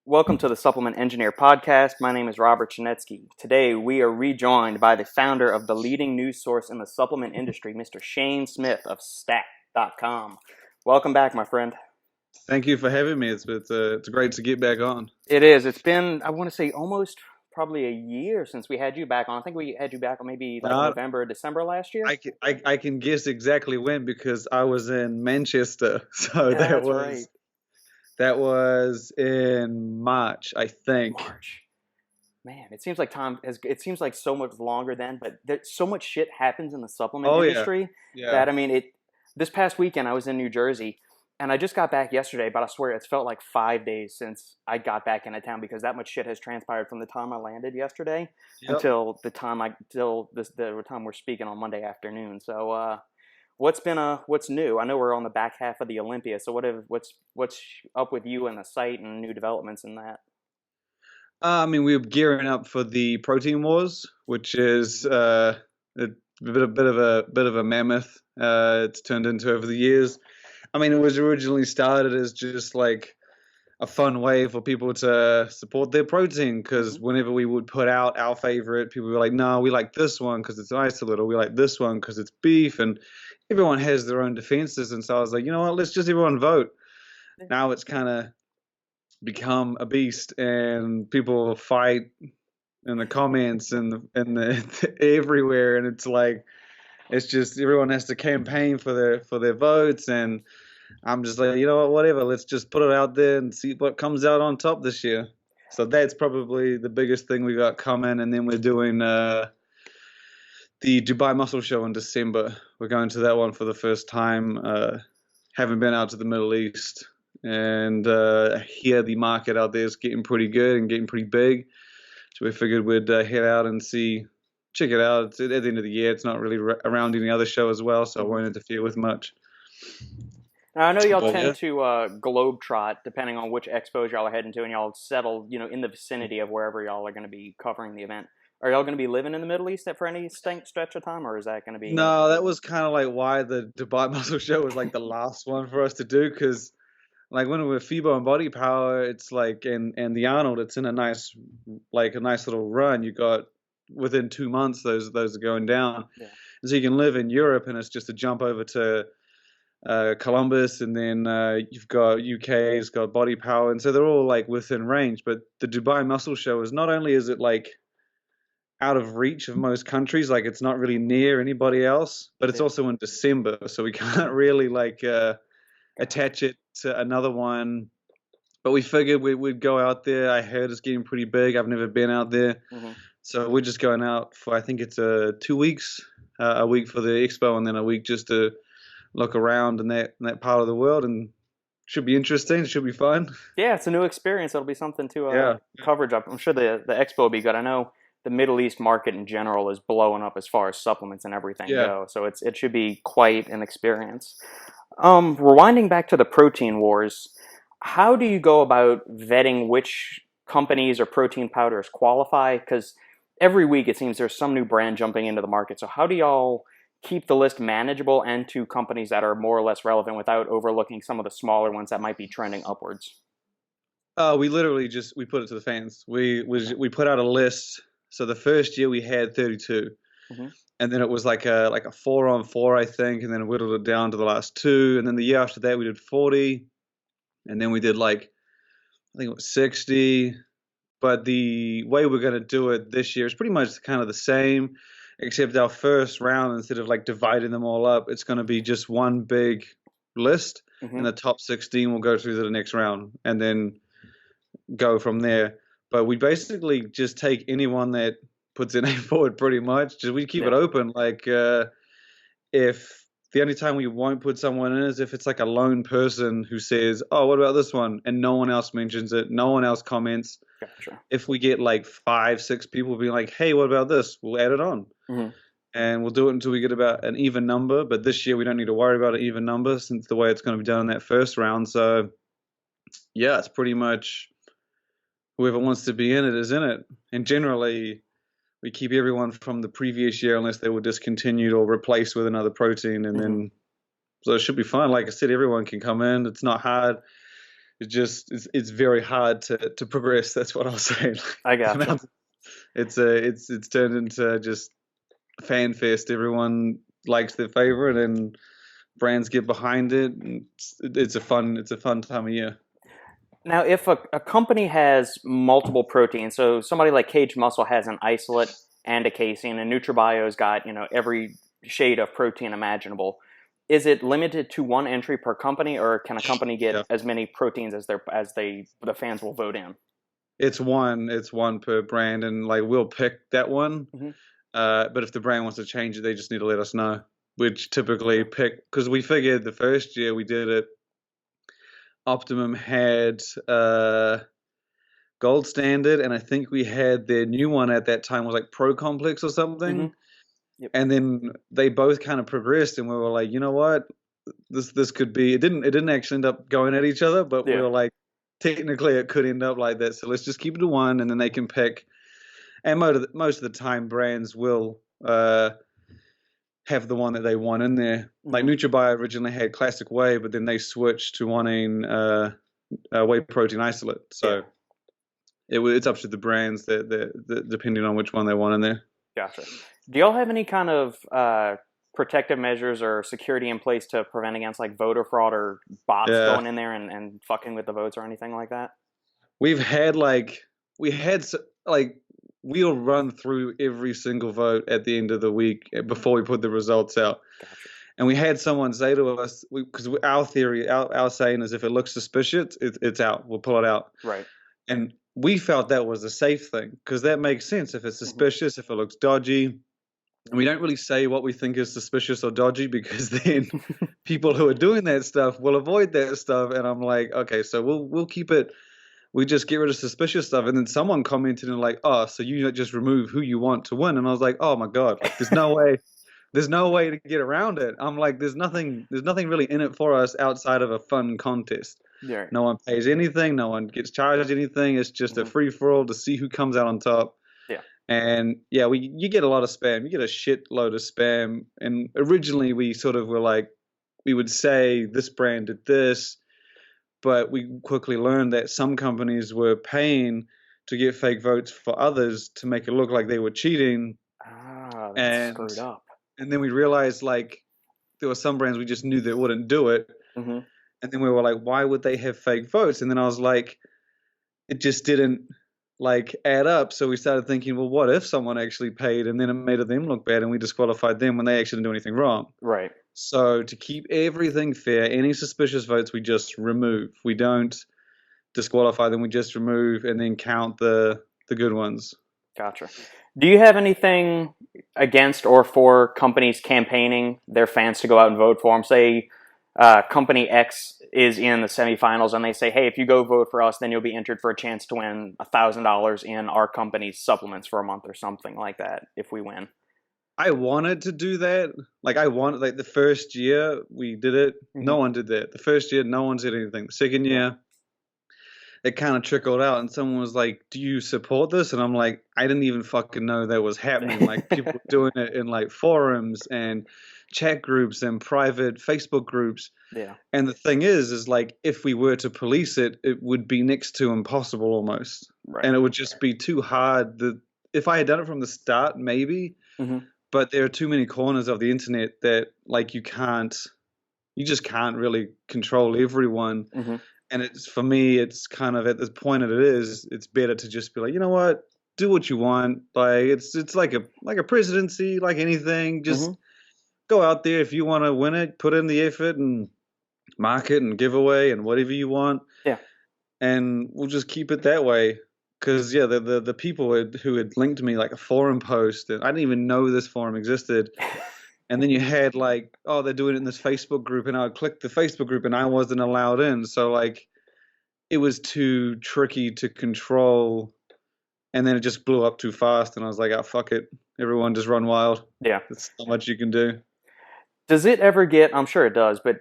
Welcome to the Supplement Engineer Podcast. My name is Robert Chinetsky. Today we are rejoined by the founder of the leading news source in the supplement industry, Mr. Shane Smith of Stack.com. Welcome back, my friend. Thank you for having me. It's great to get back on. It is. It's been, I want to say, almost probably a year since we had you back on. I think we had you back on maybe like Now, November or December last year. I can guess exactly when because I was in Manchester, so Yeah, that's right. that was in March, I think. March. Man, it seems like it seems like so much longer then, but so much shit happens in the supplement Oh industry yeah. that, I mean, this past weekend I was in New Jersey and I just got back yesterday, but I swear it's felt like 5 days since I got back into town because that much shit has transpired from the time I landed yesterday Yep. until the time the time we're speaking on Monday afternoon. So, what's new? I know we're on the back half of the Olympia, so what's up with you and the site and new developments in that? I mean, we're gearing up for the Protein Wars, which is a bit of a mammoth. It's turned into over the years. I mean, it was originally started as just like a fun way for people to support their protein because whenever we would put out our favorite, people were like, no, we like this one because it's isolate, or we like this one because it's beef, and everyone has their own defenses. And so I was like, you know what, let's just everyone vote. Now it's kind of become a beast, and people fight in the comments and everywhere, and it's like it's just everyone has to campaign for their votes, and I'm just like, you know what, whatever. Let's just put it out there and see what comes out on top this year. So that's probably the biggest thing we got coming. And then we're doing the Dubai Muscle Show in December. We're going to that one for the first time. Haven't been out to the Middle East. And here the market out there is getting pretty good and getting pretty big. So we figured we'd head out and check it out. It's at the end of the year. It's not really around any other show as well, so I won't interfere with much. Now, I know y'all But yeah. tend to globetrot depending on which expos y'all are heading to, and y'all settle, in the vicinity of wherever y'all are going to be covering the event. Are y'all going to be living in the Middle East for any stretch of time, or is that going to be? No, that was kind of like why the Dubai Muscle Show was like the last one for us to do, because like when we were FIBO and Body Power, it's like and the Arnold, it's in a nice little run. You got within 2 months those are going down, Yeah. and so you can live in Europe, and it's just a jump over to Columbus, and then you've got UK's got Body Power, and so they're all like within range. But the Dubai Muscle Show is not only is it like out of reach of most countries, like it's not really near anybody else, but it's Yeah. also in December, so we can't really like attach it to another one. But we figured we'd go out there. I heard it's getting pretty big. I've never been out there. So we're just going out for, I think it's 2 weeks, a week for the expo and then a week just to look around in that part of the world, and should be interesting. It should be fun. Yeah, it's a new experience. It'll be something to coverage up. I'm sure the expo will be good. I know the Middle East market in general is blowing up as far as supplements and everything go. So it should be quite an experience. Rewinding back to the protein wars, how do you go about vetting which companies or protein powders qualify? Because every week it seems there's some new brand jumping into the market. So how do y'all keep the list manageable and to companies that are more or less relevant without overlooking some of the smaller ones that might be trending upwards? We literally we put it to the fans. We put out a list. So the first year we had 32, and then it was like a 4-on-4, I think, and then it whittled it down to the last two, and then the year after that we did 40, and then we did I think it was 60. But the way we're going to do it this year is pretty much kind of the same, except our first round, instead of like dividing them all up, it's going to be just one big list, and the top 16 will go through to the next round and then go from there. But we basically just take anyone that puts their name forward, pretty much. Just we keep it open. Like if the only time we won't put someone in is if it's like a lone person who says, "Oh, what about this one?" and no one else mentions it, no one else comments. Gotcha. If we get like 5-6 people being like, "Hey, what about this?" we'll add it on, and we'll do it until we get about an even number. But this year we don't need to worry about an even number since the way it's going to be done in that first round. So yeah, it's pretty much whoever wants to be in it is in it, and generally we keep everyone from the previous year unless they were discontinued or replaced with another protein, and then so it should be fun. Like I said, everyone can come in. It's not hard. it's very hard to progress. That's what I'll say. I gotcha. It's turned into just fan fest. Everyone likes their favorite, and brands get behind it. And it's a fun time of year. Now, if a company has multiple proteins, so somebody like Cage Muscle has an isolate and a casein, and NutriBio's got every shade of protein imaginable. Is it limited to one entry per company, or can a company get as many proteins as the fans will vote in? It's one per brand, and like we'll pick that one. Mm-hmm. But if the brand wants to change it, they just need to let us know. Which typically pick, because we figured the first year we did it, Optimum had Gold Standard, and I think we had their new one at that time was like Pro Complex or something. Mm-hmm. Yep. And then they both kind of progressed, and we were like, you know what, this could be. It didn't actually end up going at each other, but we were like, technically it could end up like that. So let's just keep it to one, and then they can pick. And most of the time, brands will have the one that they want in there. Like NutriBio originally had Classic Whey, but then they switched to wanting whey protein isolate. So it's up to the brands that depending on which one they want in there. Gotcha. Do y'all have any kind of protective measures or security in place to prevent against like voter fraud or bots going in there and fucking with the votes or anything like that? We'll run through every single vote at the end of the week before we put the results out. Gotcha. And we had someone say to us, because our theory, our saying is if it looks suspicious, it's out. We'll pull it out. Right. And we felt that was a safe thing, because that makes sense. If it's suspicious, if it looks dodgy, and we don't really say what we think is suspicious or dodgy, because then people who are doing that stuff will avoid that stuff. And I'm like, okay, so we'll keep it. We just get rid of suspicious stuff. And then someone commented and like, oh, so you just remove who you want to win. And I was like, oh my God, like, there's no way to get around it. I'm like, there's nothing really in it for us outside of a fun contest. Yeah. No one pays anything. No one gets charged anything. It's just a free for all to see who comes out on top. Yeah. And yeah, you get a lot of spam. You get a shitload of spam. And originally we sort of were like, we would say this brand did this, but we quickly learned that some companies were paying to get fake votes for others to make it look like they were cheating. Ah, that's screwed up. And then we realized like there were some brands we just knew that wouldn't do it. Mm-hmm. And then we were like, why would they have fake votes? And then I was like, it just didn't like add up. So we started thinking, well, what if someone actually paid and then it made them look bad and we disqualified them when they actually didn't do anything wrong? Right. So to keep everything fair, any suspicious votes we just remove. We don't disqualify them. We just remove and then count the good ones. Gotcha. Do you have anything against or for companies campaigning their fans to go out and vote for them? Say company X is in the semifinals and they say, hey, if you go vote for us, then you'll be entered for a chance to win $1,000 in our company's supplements for a month or something like that if we win. I wanted to do that. Like the first year we did it, no one did that. The first year, no one did anything. The second year, it kind of trickled out and someone was like, do you support this? And I'm like, I didn't even fucking know that was happening. Like people were doing it in like forums and chat groups and private Facebook groups. Yeah. And the thing is like, if we were to police it, it would be next to impossible almost. Right. And it would just be too hard. If I had done it from the start, maybe. But there are too many corners of the internet that like you just can't really control everyone. And for me, it's kind of at this point that it is, it's better to just be like, you know what, do what you want. Like it's like a presidency, like anything. Just go out there if you want to win it, put in the effort and market and giveaway and whatever you want. Yeah. And we'll just keep it that way. Because the people who had linked me like a forum post, and I didn't even know this forum existed. And then you had like, oh, they're doing it in this Facebook group, and I would click the Facebook group, and I wasn't allowed in. So like, it was too tricky to control, and then it just blew up too fast. And I was like, oh, fuck it, everyone just run wild. Yeah, there's not much you can do. Does it ever get? I'm sure it does, but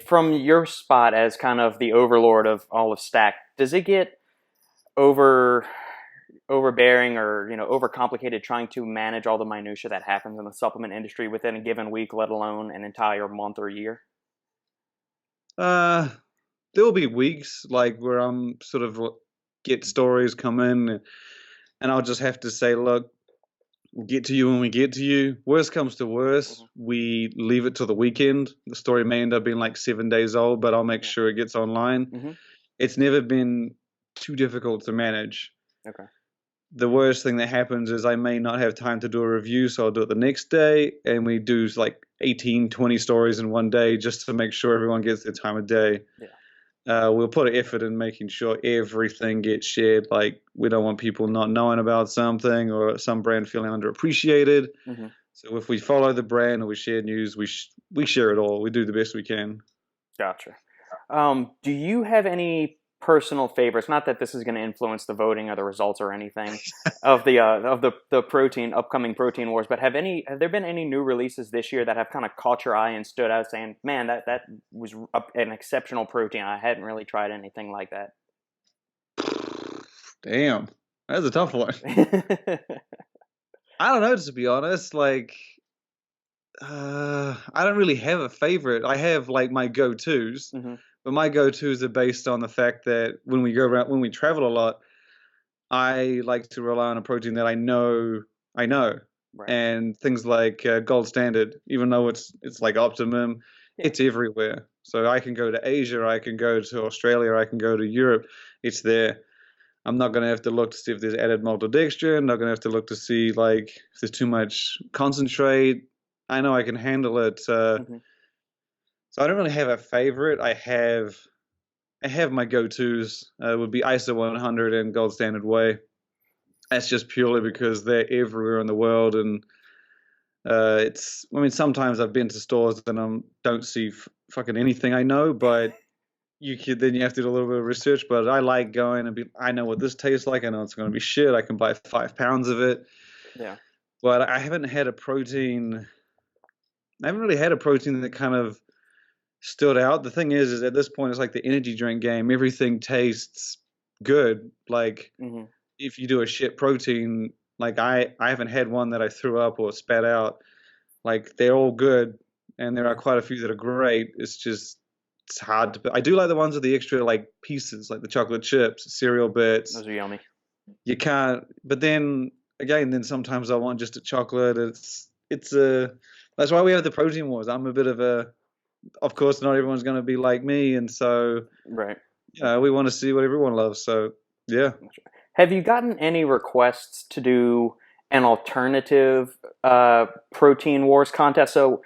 from your spot as kind of the overlord of all of Stack, does it get overbearing or overcomplicated trying to manage all the minutia that happens in the supplement industry within a given week, let alone an entire month or year? there will be weeks like where I'm sort of get stories come in, and I'll just have to say, look, we'll get to you when we get to you. Worst comes to worst, we leave it to the weekend. The story may end up being like 7 days old, but I'll make sure it gets online. It's never been too difficult to manage. Okay. The worst thing that happens is I may not have time to do a review, so I'll do it the next day, and we do like 18, 20 stories in one day just to make sure everyone gets their time of day. We'll put an effort in making sure everything gets shared. Like, we don't want people not knowing about something or some brand feeling underappreciated. So if we follow the brand or we share news, we share it all. We do the best we can. Gotcha. Do you have any personal favorites? Not that this is going to influence the voting or the results or anything of the upcoming protein wars, but have there been any new releases this year that have kind of caught your eye and stood out, saying, "Man, that was an exceptional protein. I hadn't really tried anything like that." Damn, that's a tough one. I don't know, to be honest. Like, I don't really have a favorite. I have like my go-tos. But my go-tos are based on the fact that when we go around, when we travel a lot, I like to rely on a protein that I know, right. And things like Gold Standard, even though it's like Optimum, it's everywhere. So I can go to Asia, I can go to Australia, I can go to Europe. It's there. I'm not going to have to look to see if there's added maltodextrin. I'm not going to have to look to see like if there's too much concentrate. I know I can handle it. So I don't really have a favorite. I have my go-tos. Would be ISO 100 and Gold Standard Whey. That's just purely because they're everywhere in the world, and it's. I mean, sometimes I've been to stores and I don't see fucking anything I know, but you have to do a little bit of research. But I like going and I know what this tastes like. I know it's going to be shit. I can buy 5 pounds of it. Yeah. But I haven't had a protein. I haven't really had a protein that kind of stood out. The thing is at this point, it's like the energy drink game. Everything tastes good. Like if you do a shit protein, like I haven't had one that I threw up or spat out. Like, they're all good, and there are quite a few that are great. It's hard to. I do like the ones with the extra like pieces, like the chocolate chips, cereal bits. Those are yummy. You can't. But then again, sometimes I want just a chocolate. It's a. That's why we have the protein wars. I'm a bit of a. Of course, not everyone's going to be like me, and so we want to see what everyone loves. So yeah. Have you gotten any requests to do an alternative protein wars contest? So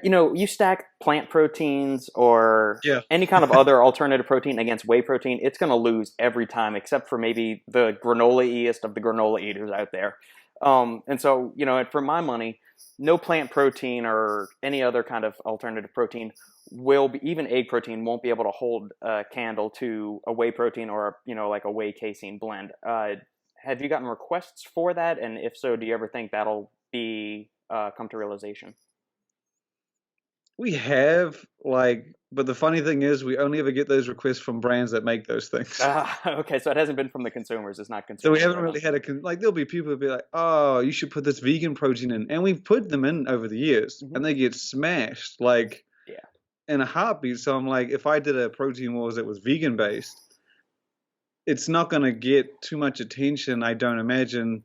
you stack plant proteins or any kind of other alternative protein against whey protein, it's going to lose every time, except for maybe the granola-iest of the granola eaters out there. And so, for my money, no plant protein or any other kind of alternative protein will be, even egg protein won't be able to hold a candle to a whey protein or like a whey casein blend. Have you gotten requests for that? And if so, do you ever think that'll be come to realization? We have, but the funny thing is we only ever get those requests from brands that make those things. Okay, so it hasn't been from the consumers. It's not consumers. So we haven't really had there'll be people who'll be like, oh, you should put this vegan protein in. And we've put them in over the years, and they get smashed, in a heartbeat. So I'm like, if I did a protein wars that was vegan-based, it's not going to get too much attention, I don't imagine.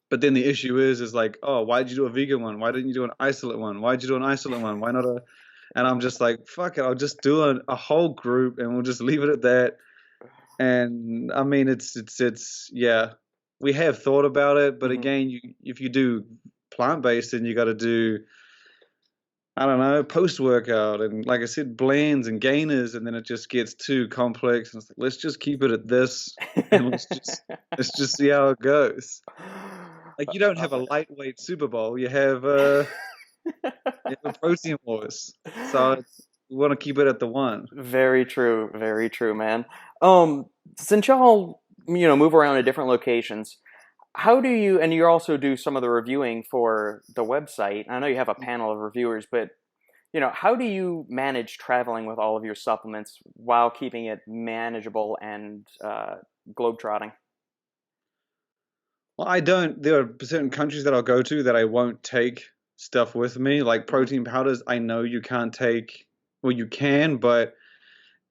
But then the issue is like, oh, why did you do a vegan one? Why didn't you do an isolate one? Why did you do an isolate one? Why not a? And I'm just like, fuck it, I'll just do a whole group, and we'll just leave it at that. And I mean, it's we have thought about it, but again, if you do plant-based, then you got to do, I don't know, post-workout, and like I said, blends and gainers, and then it just gets too complex. And it's like, let's just keep it at this, and let's just see how it goes. Like, you don't have a lightweight Super Bowl, you have a protein wars. So we want to keep it at the one. Very true, man. Since y'all move around to different locations, how do you, and you also do some of the reviewing for the website. I know you have a panel of reviewers, but how do you manage traveling with all of your supplements while keeping it manageable and globetrotting? Well, I don't. There are certain countries that I'll go to that I won't take stuff with me, like protein powders. I know you can't take, well, you can, but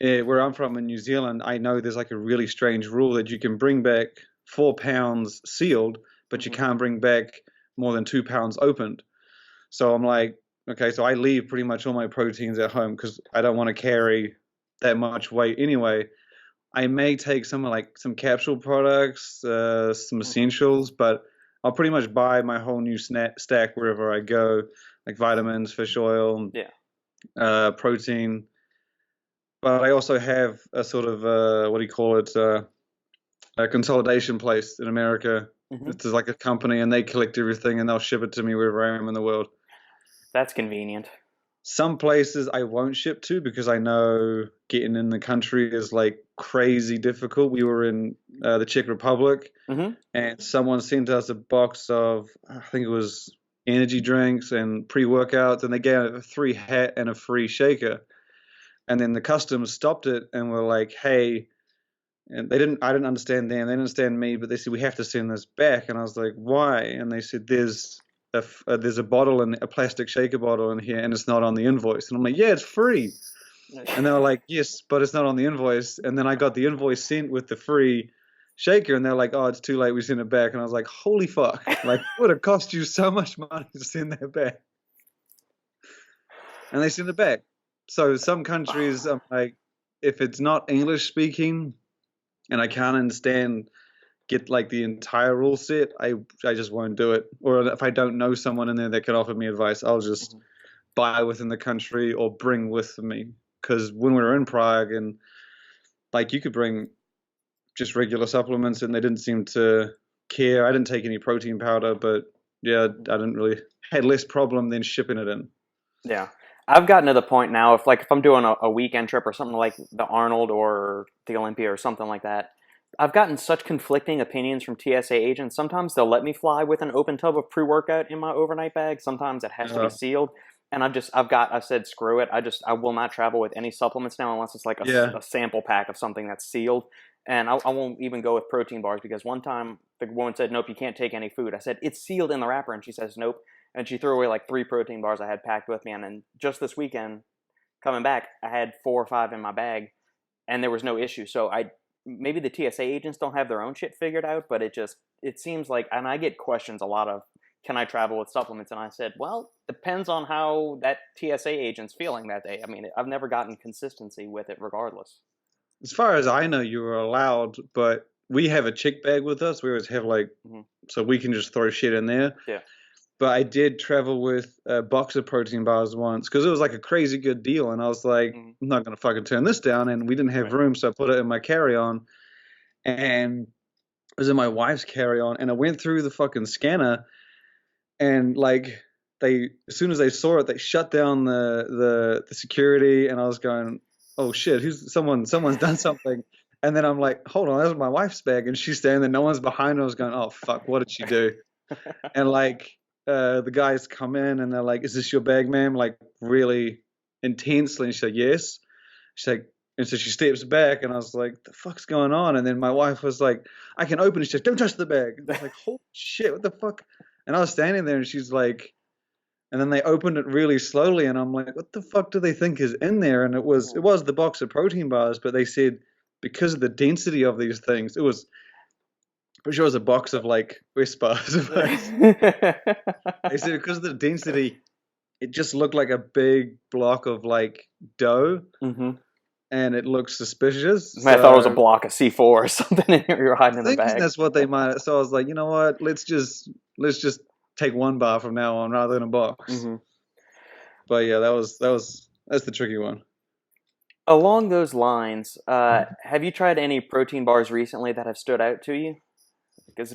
where I'm from in New Zealand, I know there's like a really strange rule that you can bring back 4 pounds sealed, but you can't bring back more than 2 pounds opened. So I'm like, okay, so I leave pretty much all my proteins at home because I don't want to carry that much weight anyway. I may take some capsule products, some essentials, but I'll pretty much buy my whole new stack wherever I go, like vitamins, fish oil, protein. But I also have a sort of what do you call it? A consolidation place in America. It's like a company, and they collect everything, and they'll ship it to me wherever I am in the world. That's convenient. Some places I won't ship to because I know getting in the country is like crazy difficult. We were in the Czech Republic, and someone sent us a box of, I think it was energy drinks and pre-workouts, and they gave a free hat and a free shaker. And then the customs stopped it and were like, "Hey," and I didn't understand them. They didn't understand me, but they said we have to send this back. And I was like, "Why?" And they said, "There's a bottle a plastic shaker bottle in here, and it's not on the invoice." And I'm like, "Yeah, it's free." And they were like, "Yes, but it's not on the invoice." And then I got the invoice sent with the free shaker, and they're like, "Oh, it's too late. We sent it back." And I was like, "Holy fuck! Like, it would have cost you so much money to send that back." And they sent it back. So some countries, I'm like, if it's not English speaking, and I can't get like the entire rule set, I just won't do it. Or if I don't know someone in there that can offer me advice, I'll just buy within the country or bring with me. Because when we were in Prague, and like you could bring just regular supplements, and they didn't seem to care. I didn't take any protein powder, but yeah, I didn't really had less problem than shipping it in. Yeah. I've gotten to the point now, if I'm doing a weekend trip or something like the Arnold or the Olympia or something like that, I've gotten such conflicting opinions from TSA agents. Sometimes they'll let me fly with an open tub of pre-workout in my overnight bag. Sometimes it has to be sealed. And I said, screw it. I will not travel with any supplements now unless it's like a sample pack of something that's sealed. And I won't even go with protein bars because one time the woman said, nope, you can't take any food. I said, it's sealed in the wrapper. And she says, nope. And she threw away like 3 protein bars I had packed with me. And then just this weekend, coming back, I had 4 or 5 in my bag, and there was no issue. So maybe the TSA agents don't have their own shit figured out, but it seems like, and I get questions a lot of, can I travel with supplements? And I said, well, depends on how that TSA agent's feeling that day. I mean, I've never gotten consistency with it regardless. As far as I know, you were allowed, but we have a check bag with us. We always have so we can just throw shit in there. Yeah. But I did travel with a box of protein bars once because it was like a crazy good deal. And I was like, I'm not going to fucking turn this down. And we didn't have room, so I put it in my carry-on. And it was in my wife's carry-on. And I went through the fucking scanner. And like as soon as they saw it, they shut down the security. And I was going, oh shit, someone's done something. And then I'm like, hold on, that's my wife's bag. And she's standing there, no one's behind her. I was going, oh fuck, what did she do? And like, the guys come in and they're like, is this your bag, ma'am? Like really intensely. And she's like, yes. She's like, and so she steps back and I was like, the fuck's going on? And then my wife was like, I can open it. She's like, don't touch the bag. And I was like, holy shit, what the fuck? And I was standing there and she's like, and then they opened it really slowly and I'm like, what the fuck do they think is in there? And it was the box of protein bars, but they said because of the density of these things, it was pretty sure it was a box of like West bars. They said because of the density, it just looked like a big block of like dough, and it looked suspicious. I thought it was a block of C4 or something, and you were hiding in the bag. That's what they might. So I was like, you know what? Let's just take 1 bar from now on rather than a box. But yeah, that's the tricky one. Along those lines, have you tried any protein bars recently that have stood out to you? Because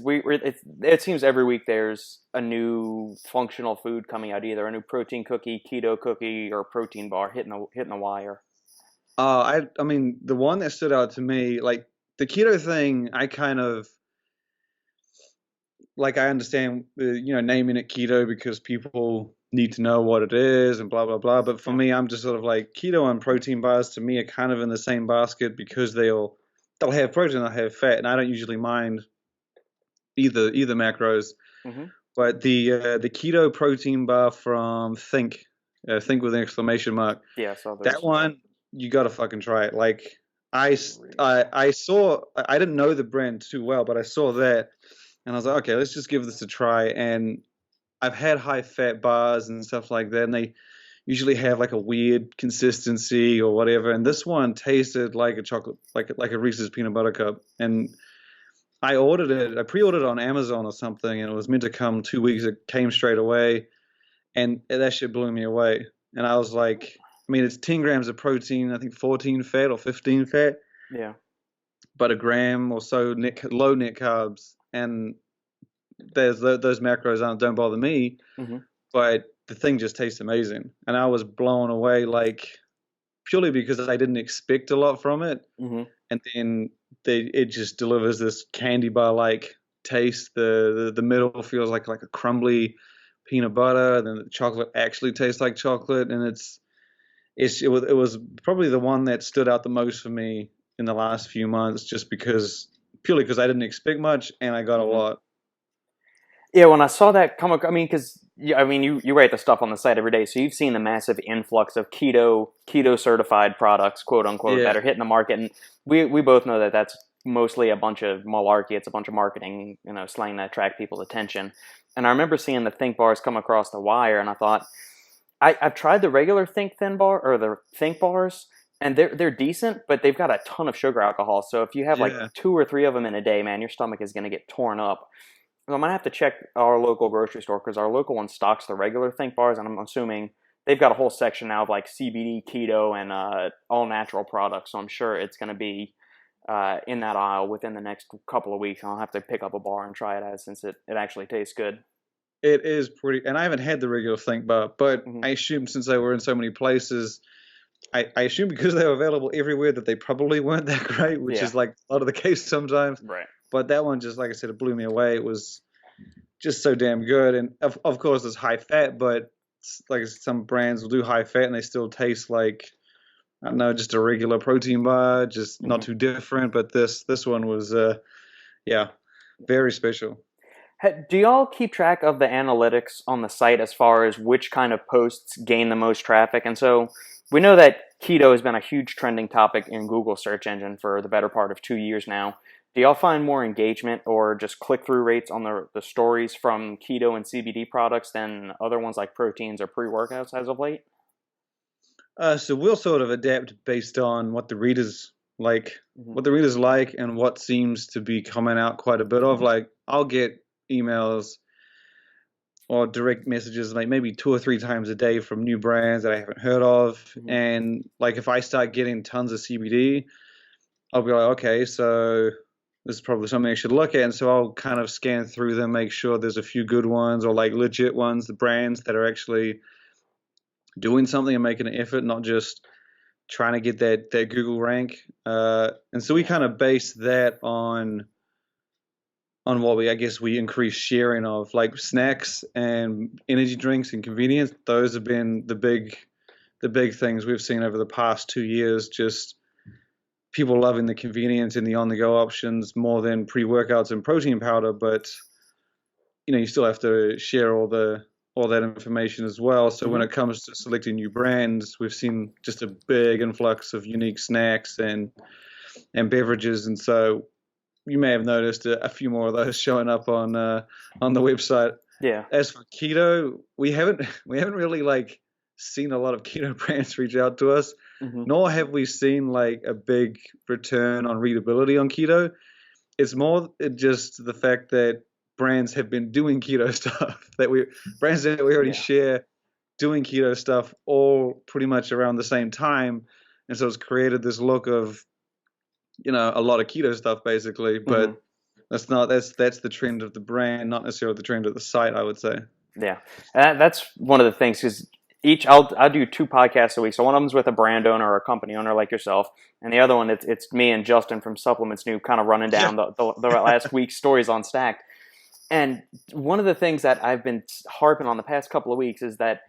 it seems every week there's a new functional food coming out, either a new protein cookie, keto cookie, or protein bar hitting the wire. I mean, the one that stood out to me, like the keto thing, I kind of like. I understand, naming it keto because people need to know what it is and blah blah blah. But for me, I'm just sort of like keto and protein bars to me are kind of in the same basket because they'll have protein, they'll have fat, and I don't usually mind either macros. But the keto protein bar from Think with an exclamation mark. Yeah, I saw that one. you got to fucking try it. Like I saw, I didn't know the brand too well, but I saw that and I was like, okay, let's just give this a try. And I've had high fat bars and stuff like that, and they usually have like a weird consistency or whatever. And this one tasted like a chocolate, like a Reese's peanut butter cup. And I ordered it, I pre-ordered it on Amazon or something, and it was meant to come 2 weeks. It came straight away, and that shit blew me away. And I was like, I mean, it's 10 grams of protein, I think 14 fat or 15 fat, Yeah. but a gram or so low net carbs. And there's those macros don't bother me, but the thing just tastes amazing. And I was blown away, like purely because I didn't expect a lot from it. And then it just delivers this candy bar like taste. The middle feels like a crumbly peanut butter. Then the chocolate actually tastes like chocolate, and it was probably the one that stood out the most for me in the last few months, just purely because I didn't expect much and I got a lot. Yeah, when I saw that come, I mean, because you write the stuff on the site every day, so you've seen the massive influx of keto certified products, quote unquote, that are hitting the market, and we both know that that's mostly a bunch of malarkey. It's a bunch of marketing, slang that attract people's attention. And I remember seeing the Think bars come across the wire, and I thought, I've tried the regular Think Thin bar or the Think bars, and they're decent, but they've got a ton of sugar alcohol. So if you have like 2 or 3 of them in a day, man, your stomach is going to get torn up. I'm going to have to check our local grocery store because our local one stocks the regular Think bars, and I'm assuming they've got a whole section now of like CBD, keto, and all natural products. So I'm sure it's going to be in that aisle within the next couple of weeks. I'll have to pick up a bar and try it since it actually tastes good. It is pretty, and I haven't had the regular Think bar, but I assume since they were in so many places, I assume because they were available everywhere that they probably weren't that great, which is like a lot of the case sometimes. Right. But that one, just like I said, it blew me away. It was just so damn good. And of course, it's high fat, but like some brands will do high fat and they still taste like, I don't know, just a regular protein bar, just not too different. But this one was, very special. Do y'all keep track of the analytics on the site as far as which kind of posts gain the most traffic? And so we know that keto has been a huge trending topic in Google search engine for the better part of 2 years now. Do y'all find more engagement or just click-through rates on the stories from keto and CBD products than other ones like proteins or pre-workouts as of late? So we'll sort of adapt based on what the readers like, and what seems to be coming out quite a bit of. Like, I'll get emails or direct messages like maybe 2 or 3 times a day from new brands that I haven't heard of. And like if I start getting tons of CBD, I'll be like, okay, so this is probably something I should look at. And so I'll kind of scan through them, make sure there's a few good ones or like legit ones, the brands that are actually doing something and making an effort, not just trying to get that Google rank. And so we kind of base that on what we increase sharing of, like snacks and energy drinks and convenience. Those have been the big things we've seen over the past 2 years. Just people loving the convenience and the on-the-go options more than pre-workouts and protein powder, but you still have to share all that information as well. So when it comes to selecting new brands, we've seen just a big influx of unique snacks and beverages, and so you may have noticed a few more of those showing up on the website. Yeah. As for keto, we haven't really like seen a lot of keto brands reach out to us, nor have we seen like a big return on readability on keto. It's more just the fact that brands have been doing keto stuff brands that we already share doing keto stuff all pretty much around the same time, and so it's created this look of a lot of keto stuff basically, but that's the trend of the brand, not necessarily the trend of the site, I would say. Yeah, that's one of the things, because I do 2 podcasts a week. So one of them's with a brand owner or a company owner like yourself, and the other one it's me and Justin from Supplements New, kind of running down the last week's stories on Stacked. And one of the things that I've been harping on the past couple of weeks is that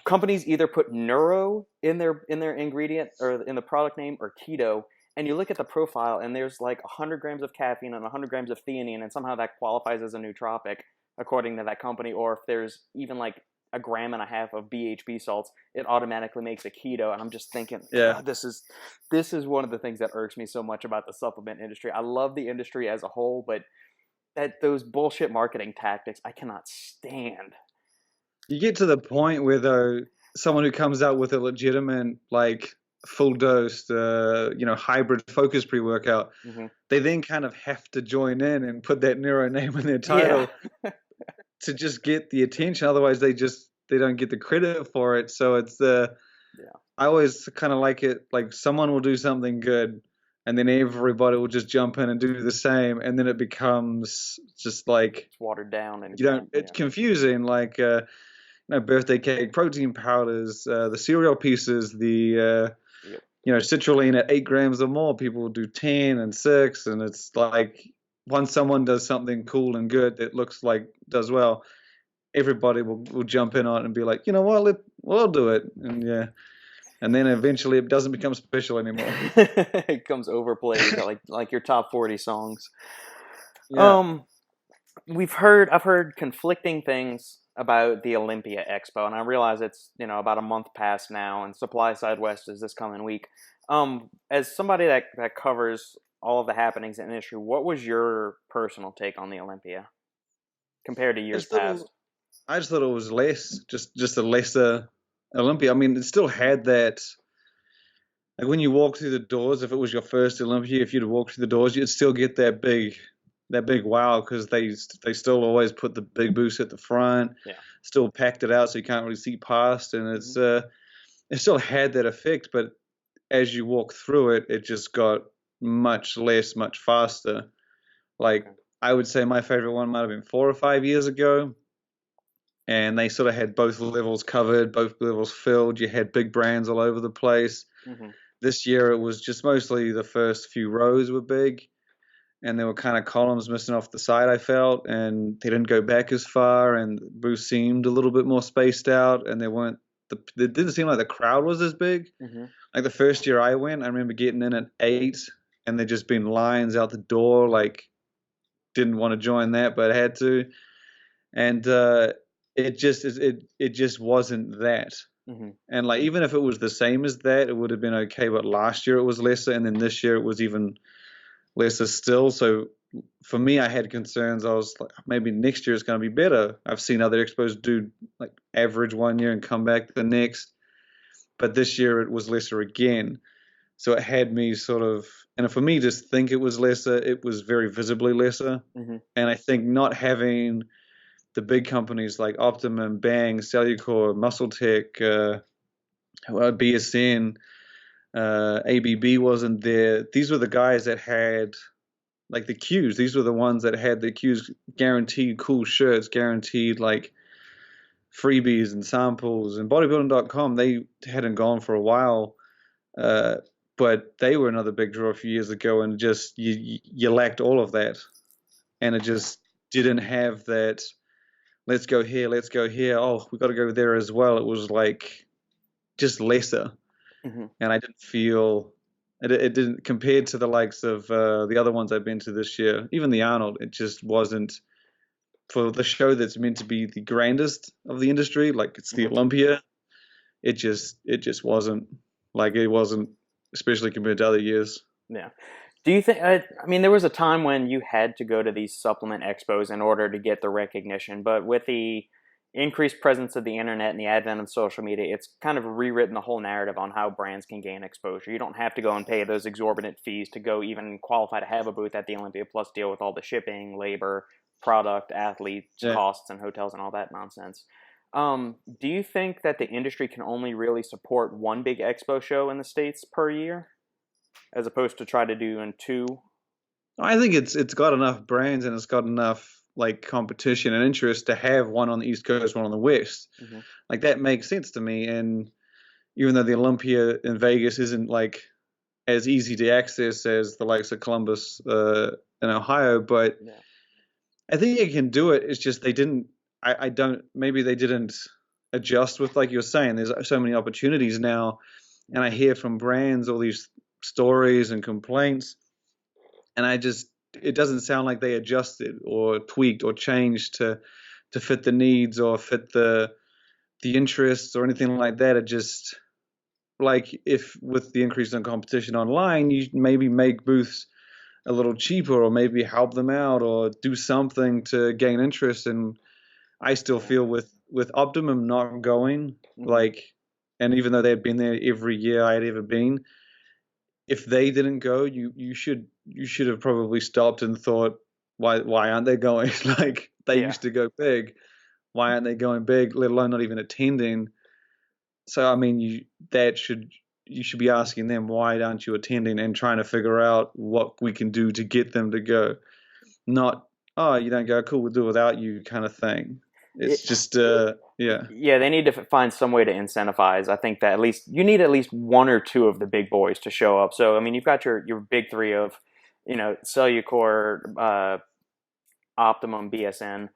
companies either put neuro in their ingredient or in the product name, or keto, and you look at the profile and there's like 100 grams of caffeine and 100 grams of theanine, and somehow that qualifies as a nootropic according to that company. Or if there's even like a gram and a half of BHB salts, it automatically makes a keto. And I'm just thinking, Yeah. God, this is one of the things that irks me so much about the supplement industry. I love the industry as a whole, but those bullshit marketing tactics, I cannot stand. You get to the point where though someone who comes out with a legitimate like full dose, hybrid focus pre-workout, they then kind of have to join in and put that neuro name in their title to just get the attention. Otherwise, they don't get the credit for it. So it's I always kind of like it like someone will do something good, and then everybody will just jump in and do the same, and then it becomes just like it's watered down and it's confusing. Like birthday cake, protein powders, the cereal pieces, the citrulline at 8 grams or more. People will do 10 and 6, and it's like once someone does something cool and good that looks like does well, everybody will jump in on it and be like, you know what, we'll do it, and then eventually it doesn't become special anymore. It becomes overplayed, like your top 40 songs. Yeah. I've heard conflicting things about the Olympia Expo, and I realize it's about a month past now, and Supply Side West is this coming week. As somebody that covers all of the happenings in the industry, what was your personal take on the Olympia compared to years past? I just thought it was less, just a lesser Olympia. I mean, it still had that. Like when you walk through the doors, if it was your first Olympia, if you'd walk through the doors, you'd still get that big wow, because they still always put the big booths at the front. Yeah. Still packed it out so you can't really see past, and it's it still had that effect. But as you walk through it, it just got much less, much faster. Like I would say my favorite one might have been 4 or 5 years ago. And they sort of had both levels covered, both levels filled. You had big brands all over the place. This year it was just mostly the first few rows were big, and there were kind of columns missing off the side, I felt, and they didn't go back as far, and the booth seemed a little bit more spaced out, and it didn't seem like the crowd was as big. Like the first year I went, I remember getting in at 8, and there'd just been lines out the door, like didn't want to join that, but I had to. And it just wasn't that. And like even if it was the same as that, it would have been okay. But last year it was lesser, and then this year it was even lesser still. So for me, I had concerns. I was like, maybe next year it's going to be better. I've seen other expos do like average one year and come back the next, but this year it was lesser again. So it had me sort of, and for me to think it was lesser, it was very visibly lesser. And I think not having the big companies like Optimum, Bang, Cellucor, MuscleTech, BSN, ABB wasn't there. These were the guys that had like the Qs. These were the ones that had the Qs guaranteed cool shirts, guaranteed like freebies and samples. And bodybuilding.com, they hadn't gone for a while, but they were another big draw a few years ago, and just you lacked all of that, and it just didn't have that. Let's go here, let's go here. Oh, we got to go there as well. It was like just lesser. And I didn't feel it didn't, compared to the likes of the other ones I've been to this year, even the Arnold, it just wasn't for the show that's meant to be the grandest of the industry. Like it's the Olympia. It just wasn't, like it wasn't, especially compared to other years. Yeah. Do you think, I mean, there was a time when you had to go to these supplement expos in order to get the recognition, but with the increased presence of the internet and the advent of social media, it's kind of rewritten the whole narrative on how brands can gain exposure. You don't have to go and pay those exorbitant fees to go even qualify to have a booth at the Olympia, plus deal with all the shipping, labor, product, athletes, costs, and hotels and all that nonsense. Do you think that the industry can only really support one big expo show in the States per year, as opposed to try to do in 2? I think it's got enough brands and it's got enough like competition and interest to have one on the East Coast, one on the West. Like that makes sense to me. And even though the Olympia in Vegas isn't like as easy to access as the likes of Columbus in Ohio, but I think it can do it. It's just they didn't. Maybe they didn't adjust with, like you're saying. There's so many opportunities now, and I hear from brands all these stories and complaints, and it doesn't sound like they adjusted or tweaked or changed to fit the needs or fit the the interests or anything like that are just like, if with the increase in competition online, you maybe make booths a little cheaper, or maybe help them out, or do something to gain interest. And I still feel with Optimum not going, like, and even though they had been there every year I had ever been, if they didn't go, you should have probably stopped and thought, why aren't they going? Like, they used to go big. Why aren't they going big, let alone not even attending? So I mean, you should be asking them, why aren't you attending, and trying to figure out what we can do to get them to go. Not, oh, you don't go, cool, we'll do it without you, kind of thing. It's just yeah. Yeah, they need to find some way to incentivize. I think that you need at least one or two of the big boys to show up. So I mean, you've got your big three of, Cellucor, Optimum, BSN,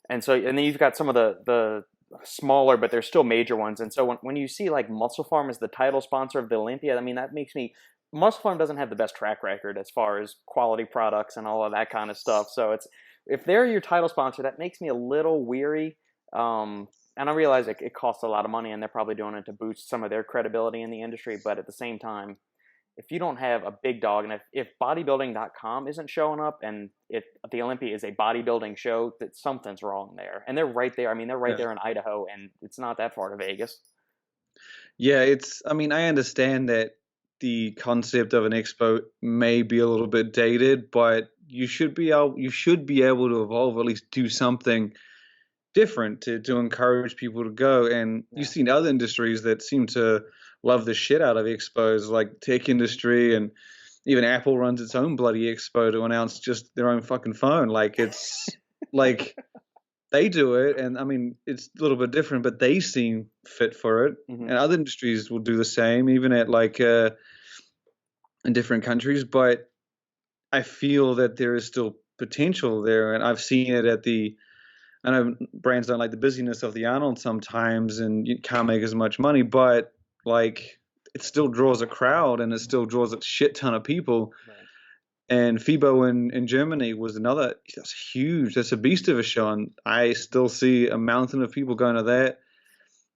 and then you've got some of the smaller, but they're still major ones. And so when you see like Muscle Farm as the title sponsor of the Olympia, I mean, that makes me. Muscle Farm doesn't have the best track record as far as quality products and all of that kind of stuff. So if they're your title sponsor, that makes me a little weary. And I realize it costs a lot of money, and they're probably doing it to boost some of their credibility in the industry. But at the same time, if you don't have a big dog, and if bodybuilding.com isn't showing up, and if the Olympia is a bodybuilding show, that something's wrong there. And they're right there. I mean, they're right there in Idaho, and it's not that far to Vegas. Yeah, I mean, I understand that the concept of an expo may be a little bit dated, but you should be able to evolve, or at least do something different to encourage people to go. And you've seen other industries that seem to love the shit out of expos, like tech industry, and even Apple runs its own bloody expo to announce just their own fucking phone. Like, it's like they do it, and I mean, it's a little bit different, but they seem fit for it. And other industries will do the same, even at like in different countries. But I feel that there is still potential there, and I've seen it at I know brands don't like the busyness of the Arnold sometimes, and you can't make as much money, but like, it still draws a crowd, and it still draws a shit ton of people. Right. And FIBO in Germany was another. That's huge. That's a beast of a show, and I still see a mountain of people going to that.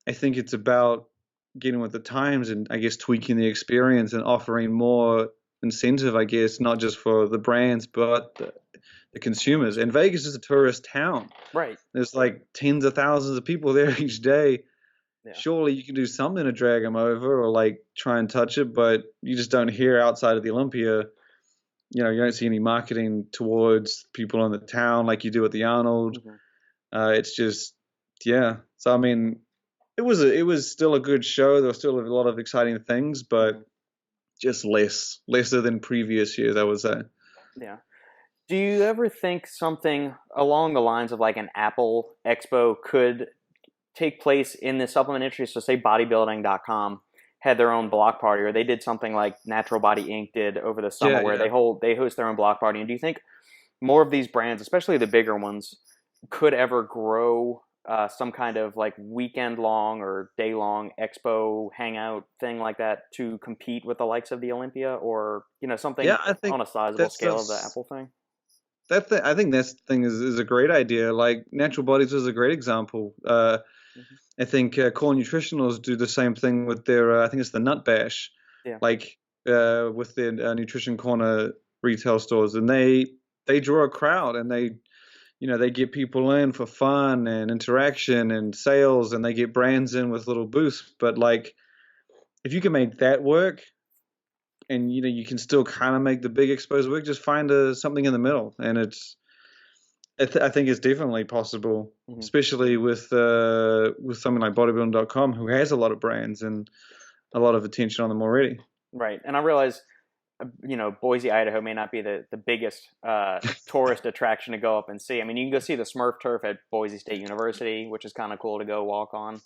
I think it's about getting with the times, and I guess tweaking the experience and offering more incentive, I guess, not just for the brands, but the consumers. And Vegas is a tourist town. Right. There's like tens of thousands of people there each day. Yeah. Surely you can do something to drag them over, or like try and touch it, but you just don't hear outside of the Olympia. You don't see any marketing towards people in the town like you do at the Arnold. It's just, yeah. So I mean, it was still a good show. There was still a lot of exciting things, but just lesser than previous years, I would say. Yeah. Do you ever think something along the lines of like an Apple Expo could take place in the supplement industry? So say bodybuilding.com had their own block party, or they did something like Natural Body Inc. did over the summer, where they host their own block party. And do you think more of these brands, especially the bigger ones, could ever grow some kind of like weekend long or day long expo hangout thing like that to compete with the likes of the Olympia, or something on a sizable scale of the Apple thing? I think that thing is a great idea. Like, Natural Bodies is a great example. I think Core Nutritionals do the same thing with their, I think it's the Nut Bash, like with their Nutrition Corner retail stores, and they draw a crowd, and they get people in for fun and interaction and sales, and they get brands in with little booths. But like, if you can make that work, and you can still kind of make the big expos work, just find something in the middle, and I think it's definitely possible, especially with something like bodybuilding.com, who has a lot of brands and a lot of attention on them already. Right. And I realize, Boise, Idaho may not be the biggest tourist attraction to go up and see. I mean, you can go see the Smurf turf at Boise State University, which is kind of cool to go walk on.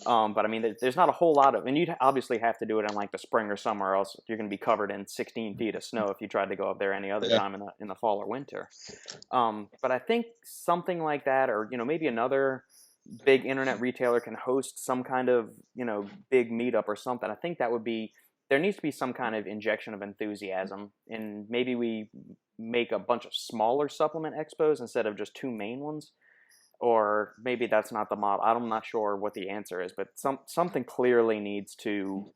But I mean, there's not a whole lot of, and you'd obviously have to do it in like the spring or summer, or else you're going to be covered in 16 feet of snow if you tried to go up there any other time in the fall or winter. But I think something like that, or maybe another big internet retailer can host some kind of big meetup or something. I think there needs to be some kind of injection of enthusiasm, and maybe we make a bunch of smaller supplement expos instead of just two main ones. or maybe that's not the model. I'm not sure what the answer is, but something clearly needs to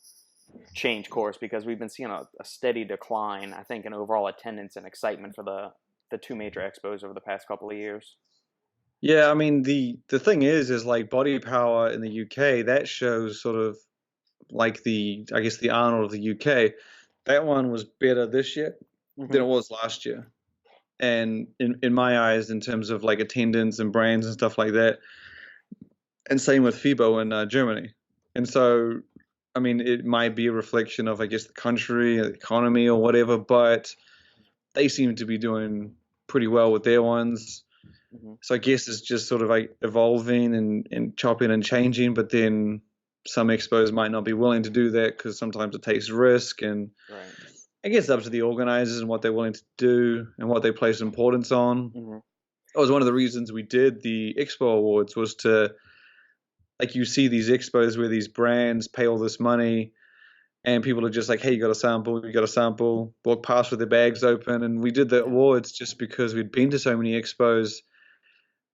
change course because we've been seeing a steady decline, I think, in overall attendance and excitement for the two major expos over the past couple of years. Yeah, I mean the thing is like Body Power in the UK, that shows sort of like I guess the Arnold of the UK. That one was better this year than it was last year. And in my eyes, in terms of like attendance and brands and stuff like that, and same with FIBO in Germany. And so, I mean, it might be a reflection of, I guess, the country, the economy, or whatever, but they seem to be doing pretty well with their ones. So I guess it's just sort of like evolving and chopping and changing, but then some expos might not be willing to do that because sometimes it takes risk, and I guess it's up to the organizers and what they're willing to do and what they place importance on. That was one of the reasons we did the Expo Awards, was to, like, you see these expos where these brands pay all this money and people are just like, hey, you got a sample, walk past with their bags open. And we did the awards just because we'd been to so many expos,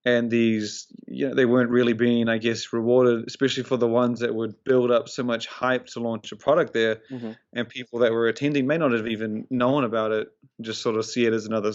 and these, they weren't really being, I guess, rewarded, especially for the ones that would build up so much hype to launch a product there. And people that were attending may not have even known about it, just sort of see it as another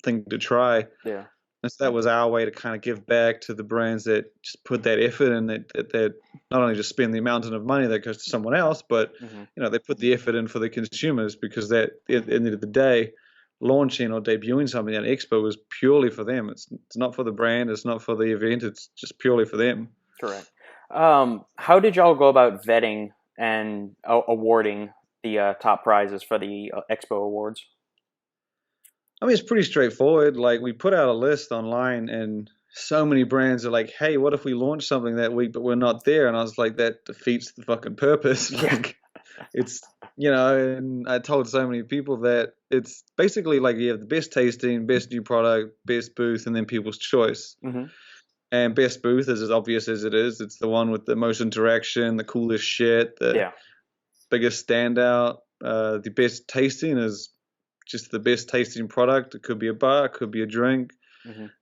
thing to try. Yeah. And so that was our way to kind of give back to the brands that just put that effort in, that not only just spend the amount of money that goes to someone else, but they put the effort in for the consumers, because that at the end of the day, launching or debuting something at Expo was purely for them. It's not for the brand. It's not for the event. It's just purely for them. Correct. How did y'all go about vetting and awarding the top prizes for the Expo Awards? I mean, it's pretty straightforward. Like, we put out a list online, and so many brands are like, hey, what if we launch something that week, but we're not there? And I was like, that defeats the fucking purpose. Like, it's, and I told so many people that it's basically like you have the best tasting, best new product, best booth, and then people's choice. And best booth is as obvious as it is. It's the one with the most interaction, the coolest shit, the biggest standout. The best tasting is just the best tasting product. It could be a bar, it could be a drink.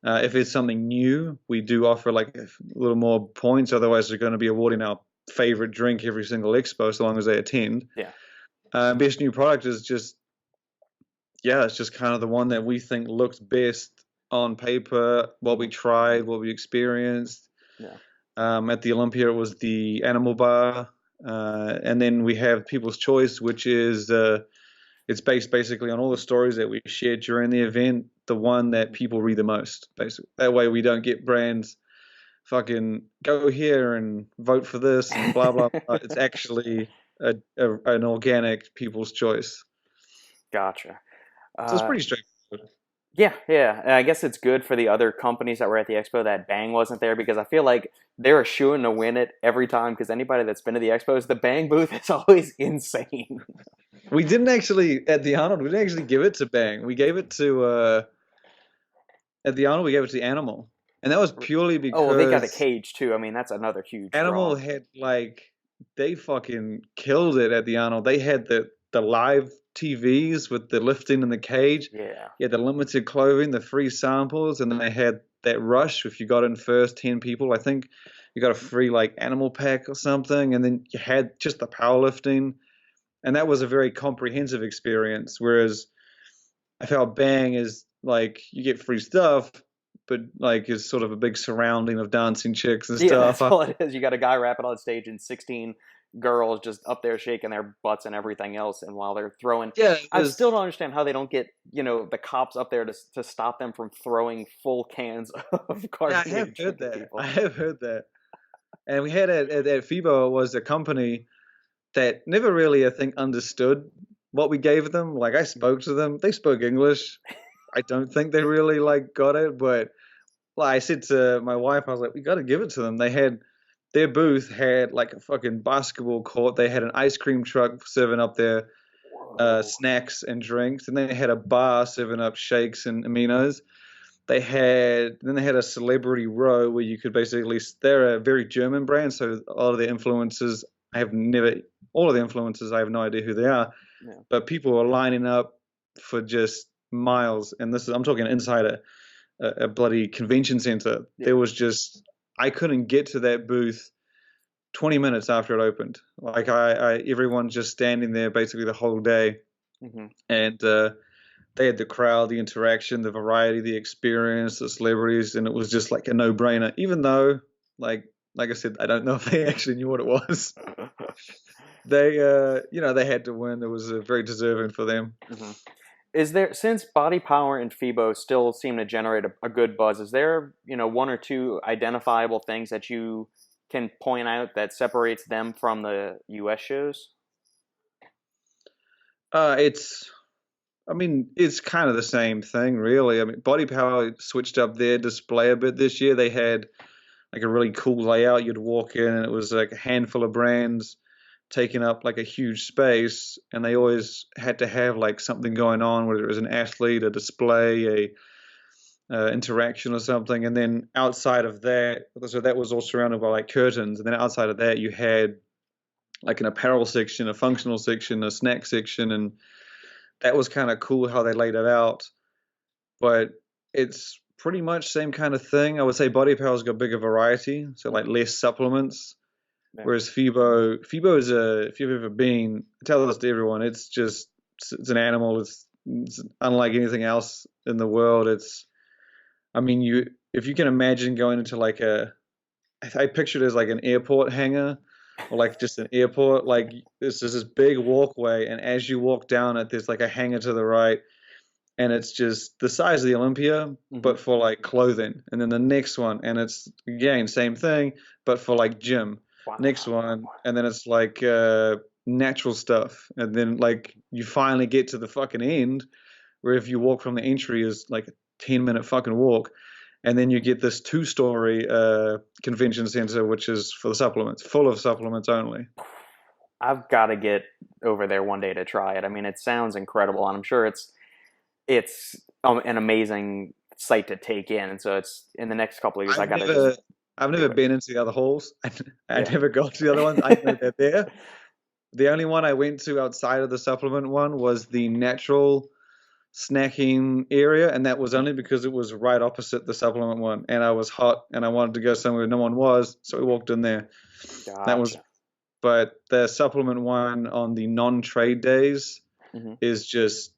If it's something new, we do offer like a little more points. Otherwise, they're going to be awarding our favorite drink every single expo, so long as they attend. Best new product is just, it's just kind of the one that we think looks best on paper, what we tried, what we experienced. At the Olympia, it was the animal bar. And then we have People's Choice, which is it's based basically on all the stories that we shared during the event, the one that people read the most, basically. That way we don't get brands fucking go here and vote for this and blah, blah, blah. It's actually an organic People's Choice. Gotcha. So it's pretty straightforward. Yeah. And I guess it's good for the other companies that were at the expo that Bang wasn't there, because I feel like they're shooing to win it every time, because anybody that's been to the expos, the Bang booth is always insane. We didn't actually, at the Arnold, we didn't actually give it to Bang. We gave it to, at the Arnold, we gave it to the Animal. And that was purely because... Oh, well, they got a cage, too. I mean, that's another huge Animal draw. had, like, they fucking killed it at the Arnold. They had the live TVs with the lifting in the cage. Yeah, the limited clothing, the free samples, and then they had that rush. If you got in first 10 people, I think you got a free like animal pack or something, and then you had just the powerlifting, and that was a very comprehensive experience. Whereas I felt Bang is like you get free stuff, but like it's sort of a big surrounding of dancing chicks and stuff. Yeah, that's all it is. You got a guy rapping on stage and 16 girls just up there shaking their butts and everything else, and while they're throwing, I still don't understand how they don't get the cops up there to stop them from throwing full cans of cartridge. Yeah, I have heard that. I have heard that. And we had at FIBO was a company that never really, I think, understood what we gave them. Like, I spoke to them, they spoke English. I don't think they really like got it, but like I said to my wife, I was like, we got to give it to them. Their booth had like a fucking basketball court. They had an ice cream truck serving up their snacks and drinks, and they had a bar serving up shakes and aminos. They had a celebrity row where you could basically. They're a very German brand, so all of the influencers I have no idea who they are, but people were lining up for just miles. And I'm talking insider. a bloody convention center. Yeah. There was just, I couldn't get to that booth 20 minutes after it opened. Like everyone's just standing there basically the whole day. Mm-hmm. And they had the crowd, the interaction, the variety, the experience, the celebrities, and it was just like a no-brainer. Even though, like I said, I don't know if they actually knew what it was. They, they had to win. It was very deserving for them. Mm-hmm. Is there, since Body Power and FIBO still seem to generate a good buzz, is there, one or two identifiable things that you can point out that separates them from the US shows? It's kind of the same thing, really. I mean, Body Power switched up their display a bit this year. They had like a really cool layout. You'd walk in and it was like a handful of brands taking up like a huge space, and they always had to have like something going on, whether it was an athlete, a display, a interaction or something. And then outside of that, so that was all surrounded by like curtains, and then outside of that you had like an apparel section, a functional section, a snack section, and that was kind of cool how they laid it out. But it's pretty much same kind of thing. I would say Body Power's got bigger variety, so like less supplements. Yeah. Whereas FIBO is if you've ever been, I tell this to everyone, it's an animal. It's unlike anything else in the world. If you can imagine going into like I picture it as like an airport hangar, or like just an airport. Like this is this big walkway, and as you walk down it, there's like a hangar to the right, and it's just the size of the Olympia, mm-hmm. but for like clothing. And then the next one, and it's again same thing, but for like gym. Wow. Next one, and then it's like natural stuff, and then like you finally get to the fucking end, where if you walk from the entry is like a 10-minute fucking walk, and then you get this 2-story convention center, which is for the supplements, full of supplements only. I've got to get over there one day to try it. I mean, it sounds incredible, and I'm sure it's an amazing site to take in. And so it's in the next couple of years. I've never been into the other halls. I never got to the other ones. I know they're there. The only one I went to outside of the supplement one was the natural snacking area, and that was only because it was right opposite the supplement one, and I was hot and I wanted to go somewhere no one was, so we walked in there. Gotcha. But the supplement one on the non-trade days mm-hmm. is just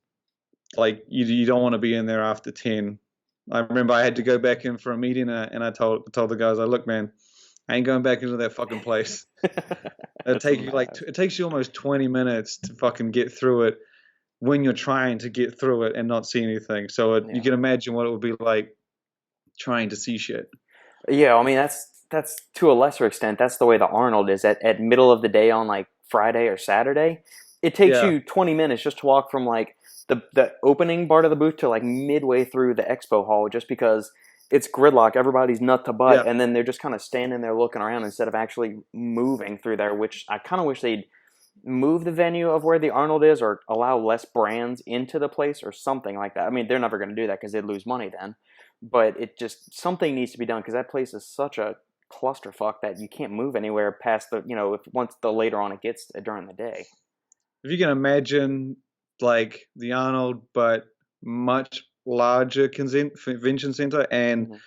like you don't want to be in there after 10. I remember I had to go back in for a meeting, and I told the guys, look, man, I ain't going back into that fucking place. It takes you almost 20 minutes to fucking get through it when you're trying to get through it and not see anything. So you can imagine what it would be like trying to see shit. Yeah, I mean that's to a lesser extent. That's the way the Arnold is at middle of the day on like Friday or Saturday. It takes you 20 minutes just to walk from like the opening part of the booth to like midway through the expo hall, just because it's gridlock. Everybody's nut to butt, and then they're just kind of standing there looking around instead of actually moving through there, which I kind of wish they'd move the venue of where the Arnold is, or allow less brands into the place or something like that. I mean, they're never going to do that because they'd lose money then, but something needs to be done, because that place is such a clusterfuck that you can't move anywhere past once the later on it gets during the day. If you can imagine like the Arnold, but much larger convention center and mm-hmm.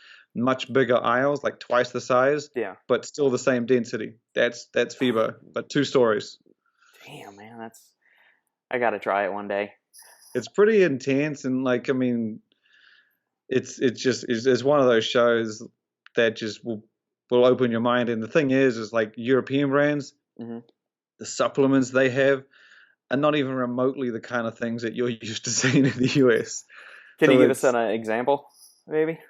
much bigger aisles, like twice the size, but still the same density. That's FIBO, but 2 stories. Damn, man, I gotta try it one day. It's pretty intense, and like, I mean, it's one of those shows that just will open your mind. And the thing is like European brands, mm-hmm. the supplements they have are not even remotely the kind of things that you're used to seeing in the US. Can you give us an example, maybe?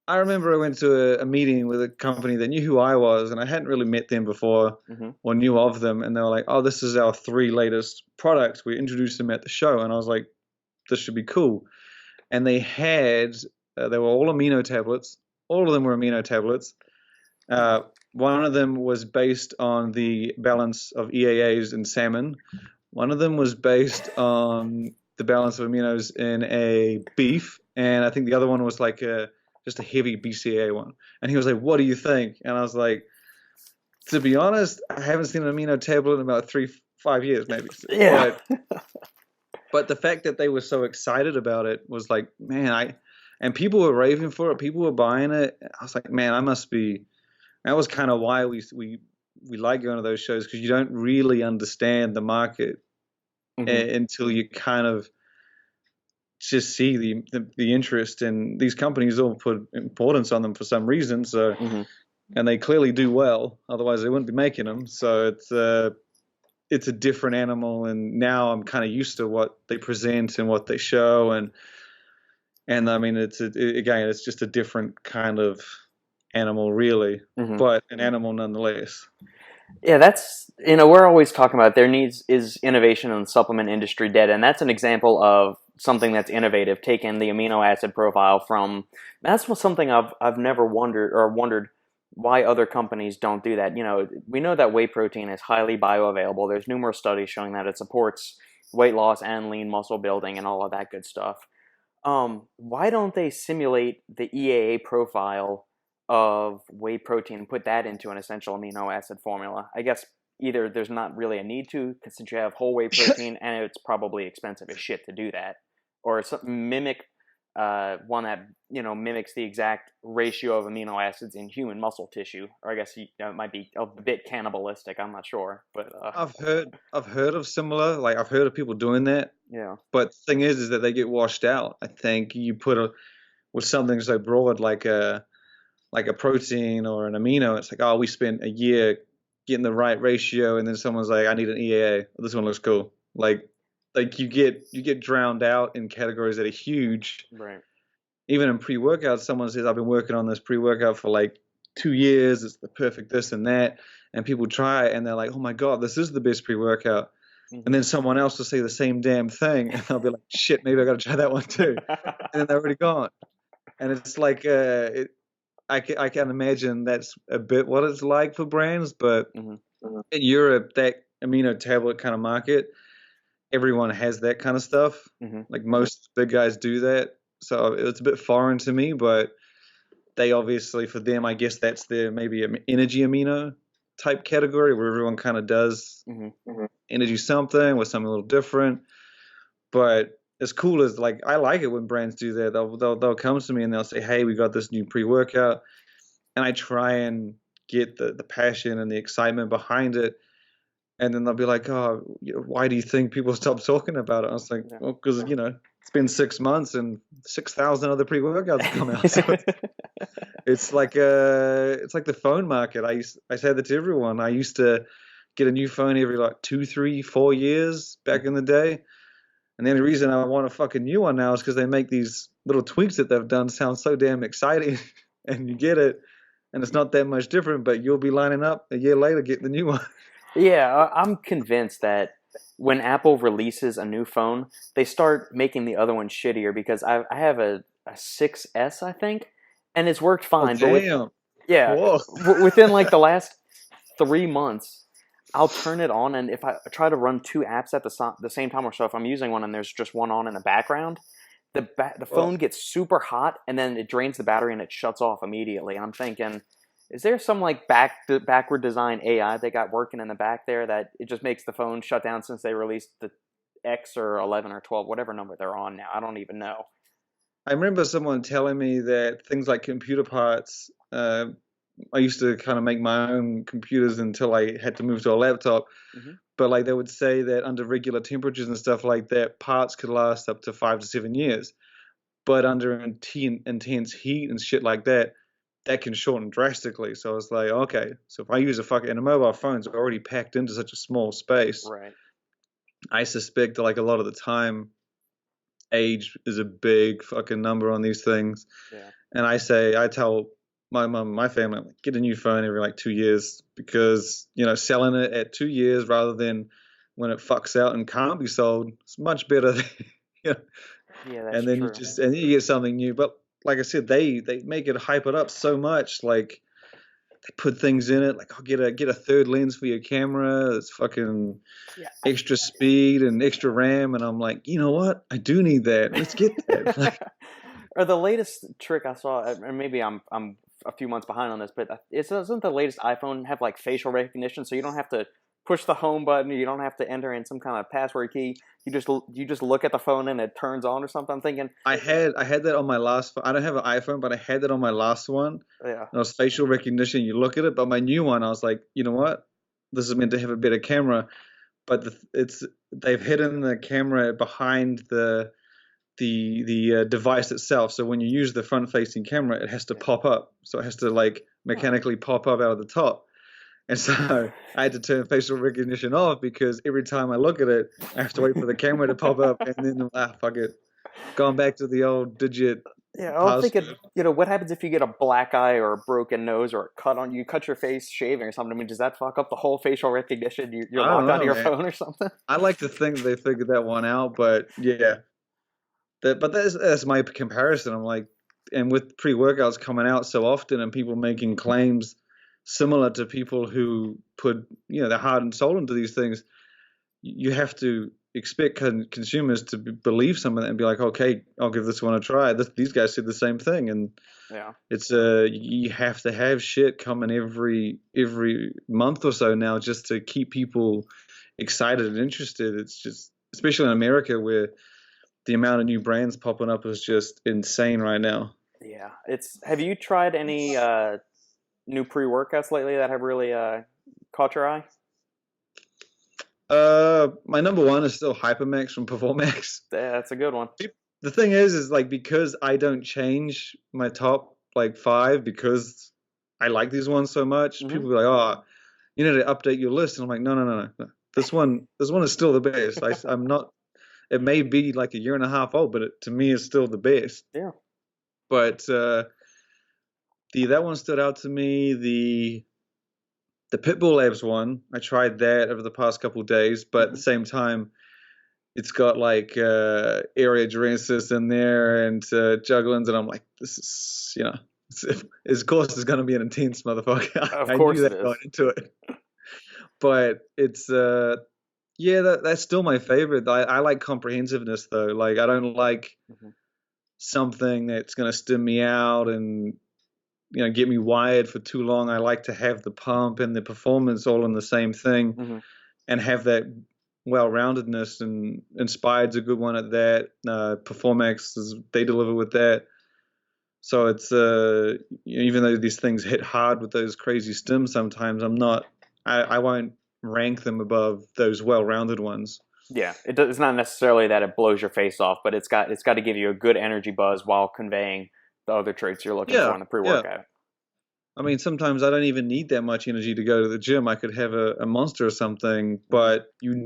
I remember I went to a meeting with a company that knew who I was, and I hadn't really met them before mm-hmm. or knew of them. And they were like, oh, this is our 3 latest products. We introduced them at the show. And I was like, this should be cool. And they were all amino tablets. All of them were amino tablets. One of them was based on the balance of EAAs in salmon. One of them was based on the balance of aminos in a beef. And I think the other one was like just a heavy BCAA one. And he was like, what do you think? And I was like, to be honest, I haven't seen an amino tablet in about 3-5 years maybe. Yeah. But the fact that they were so excited about it was like, man, and people were raving for it. People were buying it. I was like, man, I must be. That was kind of why we like going to those shows, because you don't really understand the market until you kind of just see the interest, and these companies all put importance on them for some reason. So, and they clearly do well. Otherwise, they wouldn't be making them. So it's a different animal, and now I'm kind of used to what they present and what they show, and I mean again, it's just a different kind of animal, really, but an animal nonetheless. Yeah, that's, we're always talking about there is innovation in the supplement industry data, and that's an example of something that's innovative, taking the amino acid profile from, that's something I've never wondered why other companies don't do that. We know that whey protein is highly bioavailable. There's numerous studies showing that it supports weight loss and lean muscle building and all of that good stuff. Why don't they simulate the EAA profile of whey protein and put that into an essential amino acid formula? I guess either there's not really a need to, since you have whole whey protein and it's probably expensive as shit to do that, or mimic one that mimics the exact ratio of amino acids in human muscle tissue. Or I guess it might be a bit cannibalistic. I'm not sure, but I've heard of similar. Like, I've heard of people doing that. Yeah. But the thing is that they get washed out. I think you put with something so broad like a protein or an amino, it's like, oh, we spent a year getting the right ratio, and then someone's like, I need an EAA. This one looks cool. Like you get drowned out in categories that are huge. Right. Even in pre-workout, someone says, I've been working on this pre-workout for like 2 years. It's the perfect this and that. And people try it and they're like, oh my God, this is the best pre-workout. And then someone else will say the same damn thing, and they'll be like, shit, maybe I got to try that one too. And then they're already gone. And it's like, I can imagine that's a bit what it's like for brands, but in Europe, that amino tablet kind of market, everyone has that kind of stuff. Like most big guys do that. So it's a bit foreign to me, but they obviously, for them, I guess that's their maybe energy amino type category where everyone kind of does energy something with something a little different. But as cool as, like, I like it when brands do that. They'll come to me and they'll say, hey, we got this new pre-workout. And I try and get the passion and the excitement behind it. And then they'll be like, oh, why do you think people stop talking about it? I was like, well, because, it's been 6 months and 6,000 other pre-workouts come out. So it's like the phone market. I say that to everyone. I used to get a new phone every like 2, 3, 4 years back in the day. And the only reason I want a fucking new one now is because they make these little tweaks that they've done sound so damn exciting, and you get it, and it's not that much different, but you'll be lining up a year later to get the new one. Yeah, I'm convinced that when Apple releases a new phone, they start making the other one shittier, because I have a 6S, I think, and it's worked fine. Oh, but within like the last 3 months, I'll turn it on, and if I try to run 2 apps at the same time, or so if I'm using one and there's just one on in the background, the phone gets super hot, and then it drains the battery and it shuts off immediately. And I'm thinking, is there some like backward design AI they got working in the back there that it just makes the phone shut down since they released the X or 11 or 12, whatever number they're on now? I don't even know. I remember someone telling me that things like computer parts, I used to kind of make my own computers until I had to move to a laptop. But like they would say that under regular temperatures and stuff like that, parts could last up to 5 to 7 years. But under intense heat and shit like that, that can shorten drastically. So I was like, okay, so if I use and a mobile phone's already packed into such a small space, right? I suspect that like a lot of the time, age is a big fucking number on these things. Yeah. And I tell my mom, my family, like, get a new phone every like 2 years, because selling it at 2 years rather than when it fucks out and can't be sold, it's much better. Yeah, that's and then true. you get something new. But like I said, they make it hype it up so much. Like they put things in it, like, I'll get a third lens for your camera. It's fucking extra speed and extra RAM, and I'm like, you know what? I do need that. Let's get that. Or the latest trick I saw, and maybe I'm a few months behind on this, but doesn't the latest iPhone have like facial recognition, so you don't have to push the home button. You don't have to enter in some kind of password key. You just look at the phone and it turns on or something. I'm thinking I had that on my last phone. I don't have an iPhone, but I had that on my last one. yeah. And it was facial recognition. You look at it, but my new one, I was like, you know what? This is meant to have a better camera, but they've hidden the camera behind the device itself. So when you use the front-facing camera, it has to pop up. So it has to like mechanically pop up out of the top. And so I had to turn facial recognition off because every time I look at it, I have to wait for the camera to pop up, and then fuck it, going back to the old digit. Yeah, I'm thinking, what happens if you get a black eye or a broken nose or a cut on you cut your face shaving or something? I mean, does that fuck up the whole facial recognition? You're locked onto your phone or something? I like to think they figured that one out, but yeah. But that's my comparison. I'm like, and with pre-workouts coming out so often and people making claims similar to people who put their heart and soul into these things, you have to expect consumers to believe some of that and be like, okay, I'll give this one a try. These guys said the same thing, and it's you have to have shit coming every month or so now just to keep people excited and interested. It's just, especially in America where the amount of new brands popping up is just insane right now. Yeah, have you tried any new pre-workouts lately that have really caught your eye? My number one is still Hypermax from Performax. Yeah, that's a good one. The thing is like, because I don't change my top like 5 because I like these ones so much, people be like, oh, you need to update your list. And I'm like, no. This one is still the best. I'm not. It may be like a year and a half old, but to me, it's still the best. Yeah. But that one stood out to me. The Pitbull Labs one, I tried that over the past couple of days, but at the same time, it's got like area Durancis in there and jugglins, and I'm like, this is, of course, it's going to be an intense motherfucker. Of course, I knew that going into it. But it's that's still my favorite. I like comprehensiveness though. Like, I don't like something that's going to stim me out and get me wired for too long. I like to have the pump and the performance all in the same thing, and have that well-roundedness. And Inspired's a good one at that. Performax, they deliver with that. So it's even though these things hit hard with those crazy stims, sometimes I won't rank them above those well-rounded ones. Yeah, it's not necessarily that it blows your face off, but it's got to give you a good energy buzz while conveying the other traits you're looking for in the pre-workout. Yeah. I mean, sometimes I don't even need that much energy to go to the gym. I could have a Monster or something, but you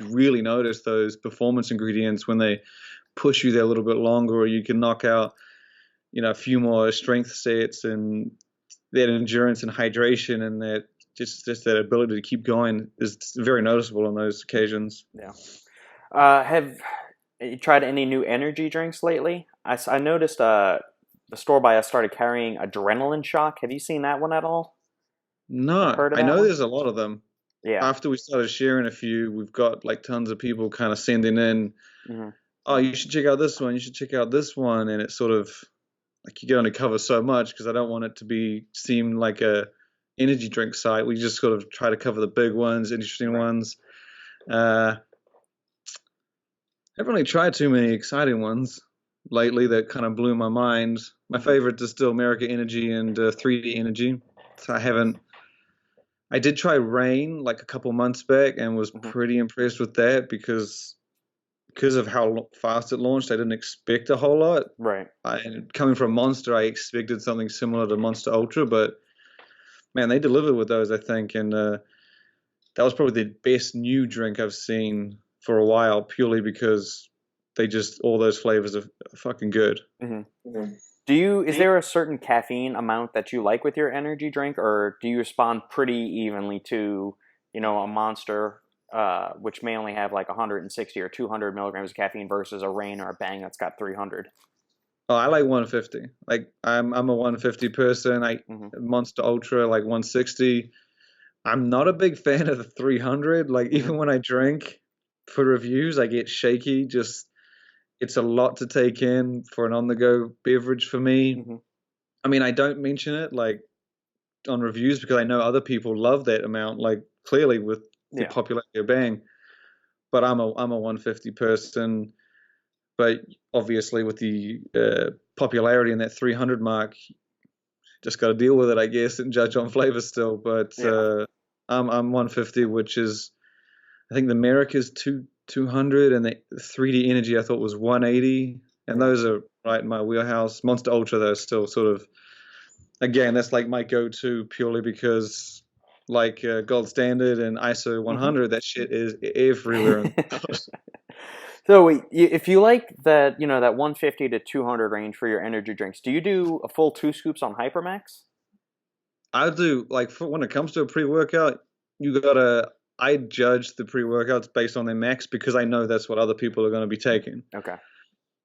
really notice those performance ingredients when they push you there a little bit longer, or you can knock out, a few more strength sets, and that endurance and hydration and that just that ability to keep going is very noticeable on those occasions. Yeah. Have you tried any new energy drinks lately? I noticed the store by us started carrying Adrenaline Shock. Have you seen that one at all? No, I know there's a lot of them. Yeah. After we started sharing a few, we've got like tons of people kind of sending in, oh, you should check out this one. You should check out this one. And it's sort of like, you can only cover so much because I don't want it to seem like a energy drink site. We just sort of try to cover the big ones, interesting ones. Haven't really tried too many exciting ones lately that kind of blew my mind. My favorite is still America Energy and 3D Energy. So I did try Rain like a couple months back and was pretty impressed with that because of how fast it launched. I didn't expect a whole lot. Right. Coming from Monster, I expected something similar to Monster Ultra, but man, they delivered with those, I think. And that was probably the best new drink I've seen for a while, purely because all those flavors are fucking good. Is there a certain caffeine amount that you like with your energy drink, or do you respond pretty evenly to, a Monster, which may only have like 160 or 200 milligrams of caffeine versus a Rain or a Bang that's got 300? Oh, I like 150. Like I'm a 150 person. Monster Ultra like 160. I'm not a big fan of the 300. Like even when I drink for reviews, I get shaky. Just it's a lot to take in for an on-the-go beverage for me. I mean, I don't mention it like on reviews because I know other people love that amount. Like clearly with the popularity of Bang. But I'm a 150 person. But obviously, with the popularity in that 300 mark, just got to deal with it, I guess, and judge on flavor still. But I'm 150, which is, I think the Merrick is 200, and the 3D Energy I thought was 180, and those are right in my wheelhouse. Monster Ultra, though, still sort of, again, that's like my go-to purely because, like Gold Standard and ISO 100, that shit is everywhere. So if you like that, that 150 to 200 range for your energy drinks, do you do a full 2 scoops on Hypermax? I do, like, when it comes to a pre-workout, I judge the pre-workouts based on their max because I know that's what other people are going to be taking. Okay.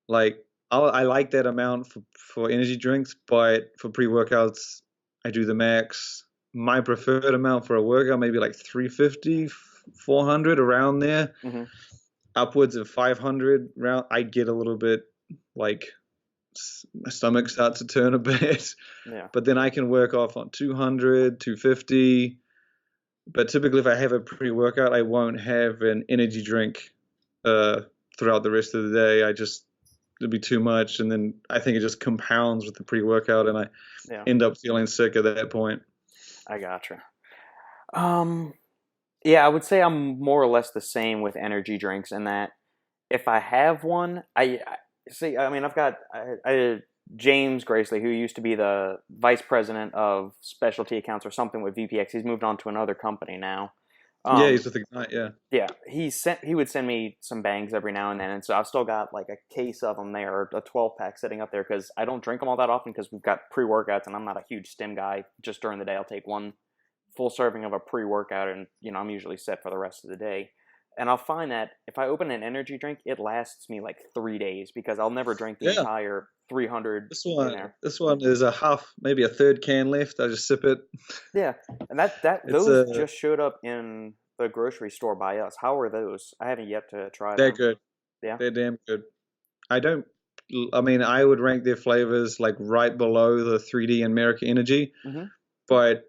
Like, I like that amount for energy drinks, but for pre-workouts, I do the max. My preferred amount for a workout, maybe like 350, 400, around there. Mm-hmm. Upwards of 500 round, I get a little bit like my stomach starts to turn a bit. Yeah. But then I can work off on 200, 250. But typically, if I have a pre-workout, I won't have an energy drink throughout the rest of the day. It'll be too much, and then I think it just compounds with the pre-workout, and I end up feeling sick at that point. I gotcha. Yeah, I would say I'm more or less the same with energy drinks in that if I have one, I see. I mean, I've got James Gracely, who used to be the vice president of specialty accounts or something with VPX. He's moved on to another company now. He's with Ignite. Yeah, he would send me some bangs every now and then, and so I've still got like a case of them there, or a 12-pack sitting up there because I don't drink them all that often because we've got pre-workouts, and I'm not a huge stim guy. Just during the day, I'll take one full serving of a pre-workout, and I'm usually set for the rest of the day. And I'll find that if I open an energy drink, it lasts me like 3 days because I'll never drink the entire 300 this in there. This one is a half, maybe a third can left. I just sip it. Yeah, and those just showed up in the grocery store by us. How are those? I haven't yet to try them. They're good. Yeah, they're damn good. I would rank their flavors like right below the 3D and America Energy, but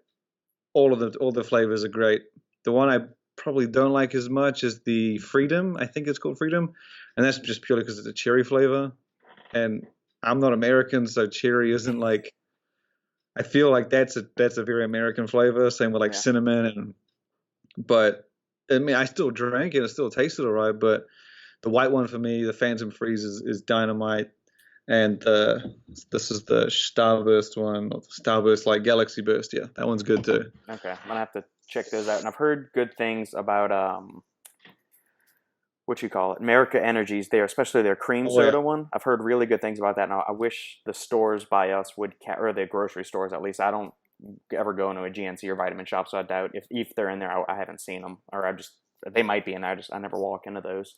all the flavors are great. The one I probably don't like as much is the Freedom. I think it's called Freedom, and that's just purely because it's a cherry flavor, and I'm not American, so cherry isn't like. I feel like that's a very American flavor. Same with like cinnamon, but I mean I still drank it. It still tasted alright, but the white one for me, the Phantom Freeze, is dynamite. And this is the Starburst one, or the Starburst like Galaxy Burst. Yeah, that one's good too. Okay, I'm gonna have to check those out. And I've heard good things about America Energies there, especially their cream soda one. I've heard really good things about that. Now I wish the stores by us would, or the grocery stores at least. I don't ever go into a GNC or Vitamin Shop, so I doubt if they're in there. I haven't seen them, or they might be in there. I never walk into those.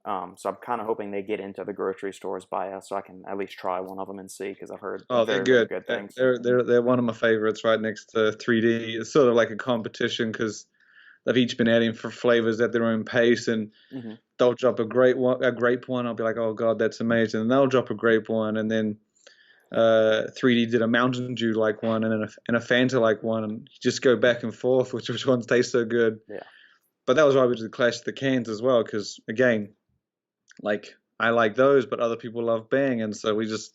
So I'm kind of hoping they get into the grocery stores by us, so I can at least try one of them and see, because I've heard they're good. Very good things. They're one of my favorites, right next to 3D. It's sort of like a competition because they've each been adding for flavors at their own pace, and they'll drop a grape one. I'll be like, oh god, that's amazing. And they'll drop a grape one, and then 3D did a Mountain Dew like one, and a Fanta like one, and you just go back and forth which ones taste so good. Yeah. But that was why we did the Clash of the Cans as well, because again, like I like those, but other people love Bang, and so we just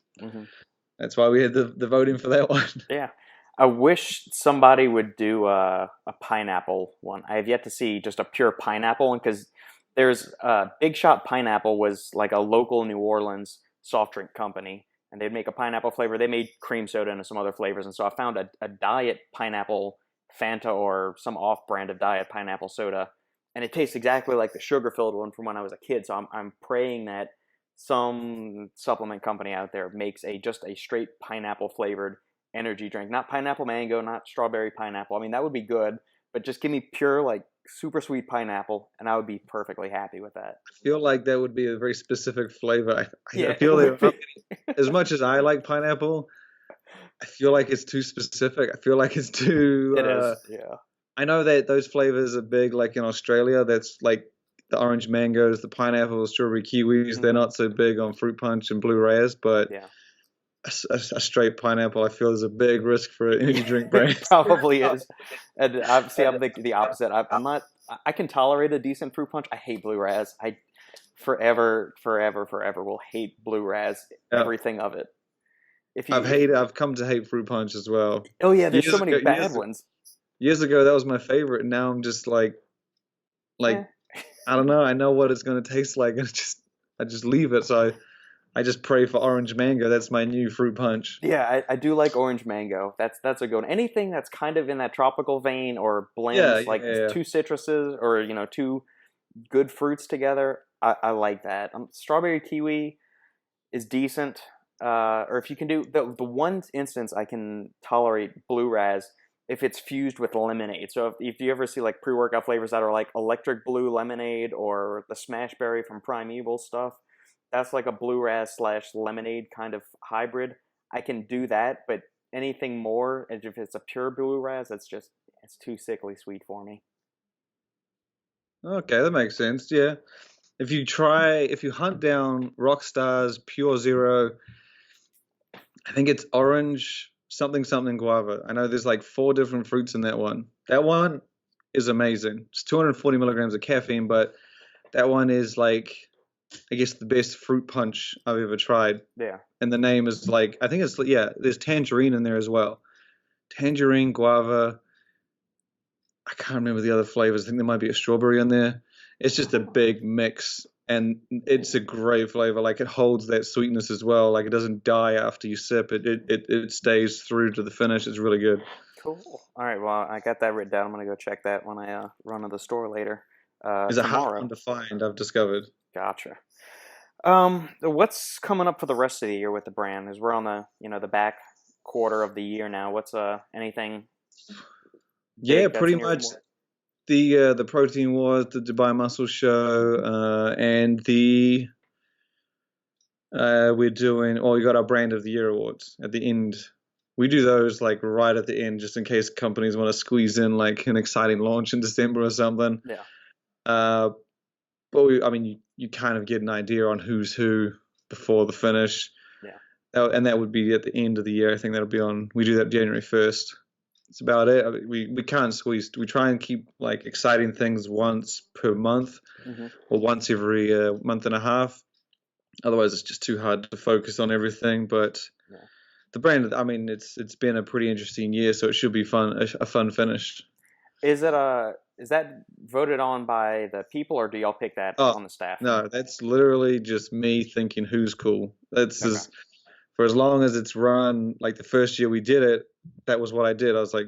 that's why we had the voting for that one. Yeah, I wish somebody would do a pineapple one. I have yet to see just a pure pineapple one, because there's Big Shot Pineapple was like a local New Orleans soft drink company, and they'd make a pineapple flavor. They made cream soda and some other flavors, and so I found a diet pineapple Fanta or some off-brand of diet pineapple soda. And it tastes exactly like the sugar-filled one from when I was a kid. So I'm praying that some supplement company out there makes just a straight pineapple-flavored energy drink. Not pineapple mango, not strawberry pineapple. I mean, that would be good, but just give me pure, like, super sweet pineapple, and I would be perfectly happy with that. I feel like that would be a very specific flavor. I feel like, as much as I like pineapple, I feel like it's too specific. I feel like it's too... It is, yeah. I know that those flavors are big, like in Australia. That's like the orange mangoes, the pineapple, strawberry kiwis. They're not so big on fruit punch and blue rays, but a straight pineapple, I feel, is a big risk for an energy drink brand. It probably is. And I'm the opposite. I'm not I can tolerate a decent fruit punch. I hate blue raz. I forever will hate blue raz. Yeah. Everything of it. I've come to hate fruit punch as well. Oh yeah, there's so many bad ones. Years ago, that was my favorite, and now I'm just like Eh. I don't know. I know what it's gonna taste like, and I just leave it. So I just pray for orange mango. That's my new fruit punch. Yeah, I do like orange mango. That's a good one. Anything that's kind of in that tropical vein or blends two citruses or two good fruits together. I like that. Strawberry kiwi is decent. Or if you can do the one instance I can tolerate blue raz if it's fused with lemonade. So if you ever see like pre-workout flavors that are like electric blue lemonade or the smash berry from Primeval stuff, that's like a blue raz / lemonade kind of hybrid. I can do that, but anything more, if it's a pure blue raz, it's too sickly sweet for me. Okay, that makes sense. Yeah. If you hunt down Rockstar's Pure Zero, I think it's orange something guava. I know there's like 4 different fruits in that one. That one is amazing. It's 240 milligrams of caffeine, but that one is like, I guess, the best fruit punch I've ever tried. Yeah. And the name is like, I think it's, there's tangerine in there as well. Tangerine, guava. I can't remember the other flavors. I think there might be a strawberry in there. It's just a big mix, and it's a great flavor. Like, it holds that sweetness as well. Like, it doesn't die after you sip it. It stays through to the finish. It's really good. Cool. All right. Well, I got that written down. I'm gonna go check that when I run to the store later. It's a hard one to find, I've discovered. Gotcha. What's coming up for the rest of the year with the brand? As we're on the back quarter of the year now. What's anything? Yeah, pretty much. The Protein Wars, the Dubai Muscle Show, and we're doing. We got our Brand of the Year awards at the end. We do those like right at the end, just in case companies want to squeeze in like an exciting launch in December or something. Yeah. But you kind of get an idea on who's who before the finish. Yeah. And that would be at the end of the year. I think that'll be on. We do that January 1st. That's about it. We can't squeeze. We try and keep like exciting things once per month, or once every month and a half. Otherwise, it's just too hard to focus on everything. But the brand, it's been a pretty interesting year, so it should be fun. A fun finish. Is that voted on by the people, or do y'all pick that on the staff? No, that's literally just me thinking who's cool. For as long as it's run, like the first year we did it, that was what I did. I was like,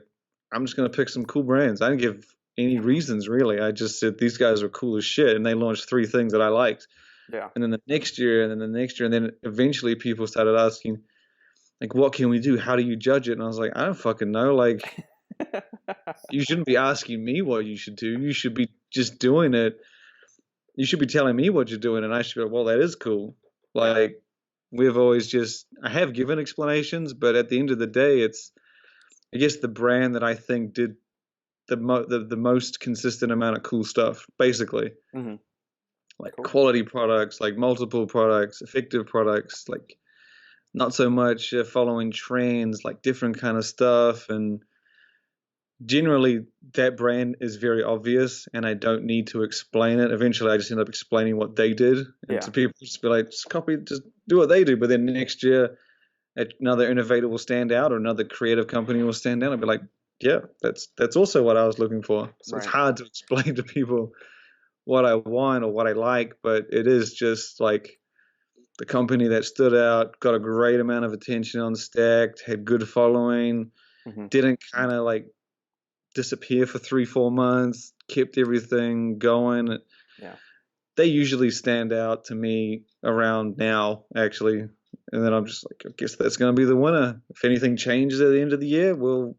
I'm just going to pick some cool brands. I didn't give any reasons, really. I just said these guys are cool as shit, and they launched 3 things that I liked. Yeah. And then the next year, and then the next year, and then eventually people started asking, like, what can we do? How do you judge it? And I was like, I don't fucking know. Like, you shouldn't be asking me what you should do. You should be just doing it. You should be telling me what you're doing, and I should be like, well, that is cool. Like, we've always I have given explanations, but at the end of the day, it's, I guess, the brand that I think did the most consistent amount of cool stuff, basically. Like quality products, like multiple products, effective products, like not so much following trends, like different kind of stuff. And generally that brand is very obvious, and I don't need to explain it. Eventually I just end up explaining what they did, and to people just be like, just do what they do. But then next year another innovator will stand out, or another creative company will stand out. I'll be like, yeah, that's also what I was looking for. So it's hard to explain to people what I want or what I like, but it is just like the company that stood out, got a great amount of attention on Stacked, had good following, didn't kind of like disappear for 3-4 months, kept everything going. They usually stand out to me around now, actually. And then I'm just like, I guess that's going to be the winner. If anything changes at the end of the year, we'll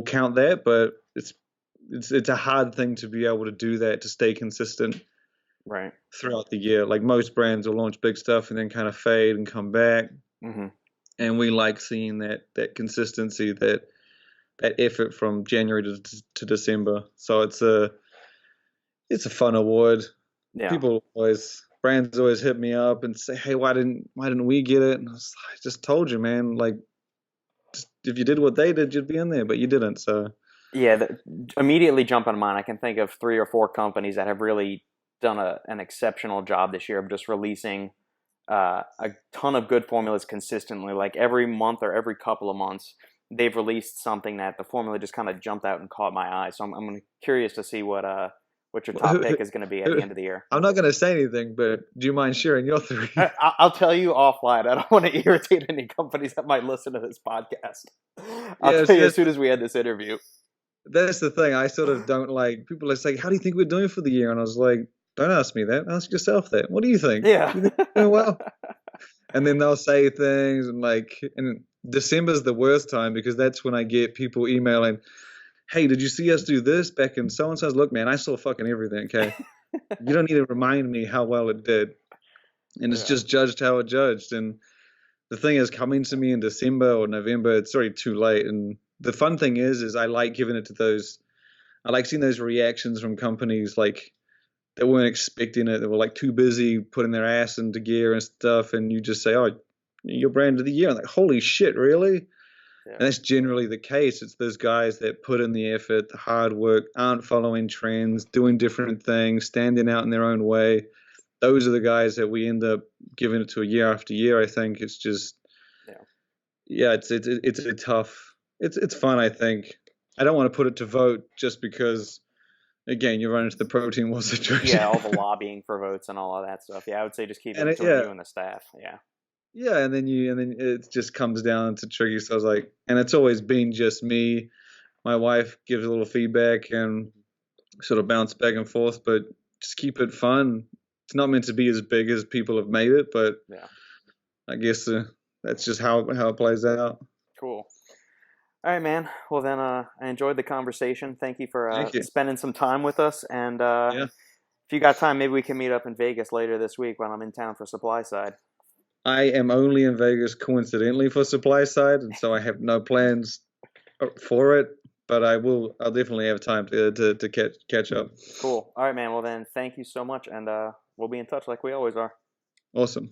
count that. But it's a hard thing to be able to do that, to stay consistent throughout the year. Like most brands will launch big stuff and then kind of fade and come back. And we like seeing that consistency, that effort from January to December. So it's a fun award. Brands always hit me up and say, hey, why didn't we get it? And I just told you, man, like, if you did what they did, you'd be in there, but you didn't. So Yeah, immediately jump on mine. I can think of 3 or 4 companies that have really done an exceptional job this year of just releasing a ton of good formulas consistently. Like every month or every couple of months, they've released something that the formula just kind of jumped out and caught my eye. So I'm curious to see what your top pick is going to be at the end of the year. I'm not going to say anything, but do you mind sharing your 3? I'll tell you offline. I don't want to irritate any companies that might listen to this podcast. I'll Yeah, tell see, you as soon as we end this interview. that's the thing. I sort of don't like people are like, "How do you think we're doing for the year?" And I was like, "Don't ask me that. Ask yourself that. What do you think? Yeah. You think we're doing well?" And then they'll say things and December's the worst time because that's when I get people emailing, "Hey, did you see us do this back in so and so's?" Look, man, I saw fucking everything. Okay, you don't need to remind me how well it did, and it's just judged how it judged. And the thing is, coming to me in December or November, it's already too late. And the fun thing is I like giving it to those. I like seeing those reactions from companies like that weren't expecting it. They were like too busy putting their ass into gear and stuff, and you just say, "Oh, you're brand of the year." I'm like, holy shit, really? Yeah. And that's generally the case. It's those guys that put in the effort, the hard work, aren't following trends, doing different things, standing out in their own way. Those are the guys that we end up giving it to year after year. I think it's just, it's a tough. It's fun. I think I don't want to put it to vote just because, again, you run into the protein war situation. Yeah, all the lobbying for votes and all of that stuff. Yeah, I would say just keep it between you and the staff. Yeah. Yeah, and then it just comes down to tricky. So I was like, and it's always been just me. My wife gives a little feedback and sort of bounce back and forth, but just keep it fun. It's not meant to be as big as people have made it, but I guess that's just how it plays out. Cool. All right, man. Well, then I enjoyed the conversation. Thank you for spending some time with us. And if you got time, maybe we can meet up in Vegas later this week when I'm in town for supply side. I am only in Vegas coincidentally for supply side, and so I have no plans for it. But I'll definitely have time to catch up. Cool. All right, man. Well, then, thank you so much, and we'll be in touch like we always are. Awesome.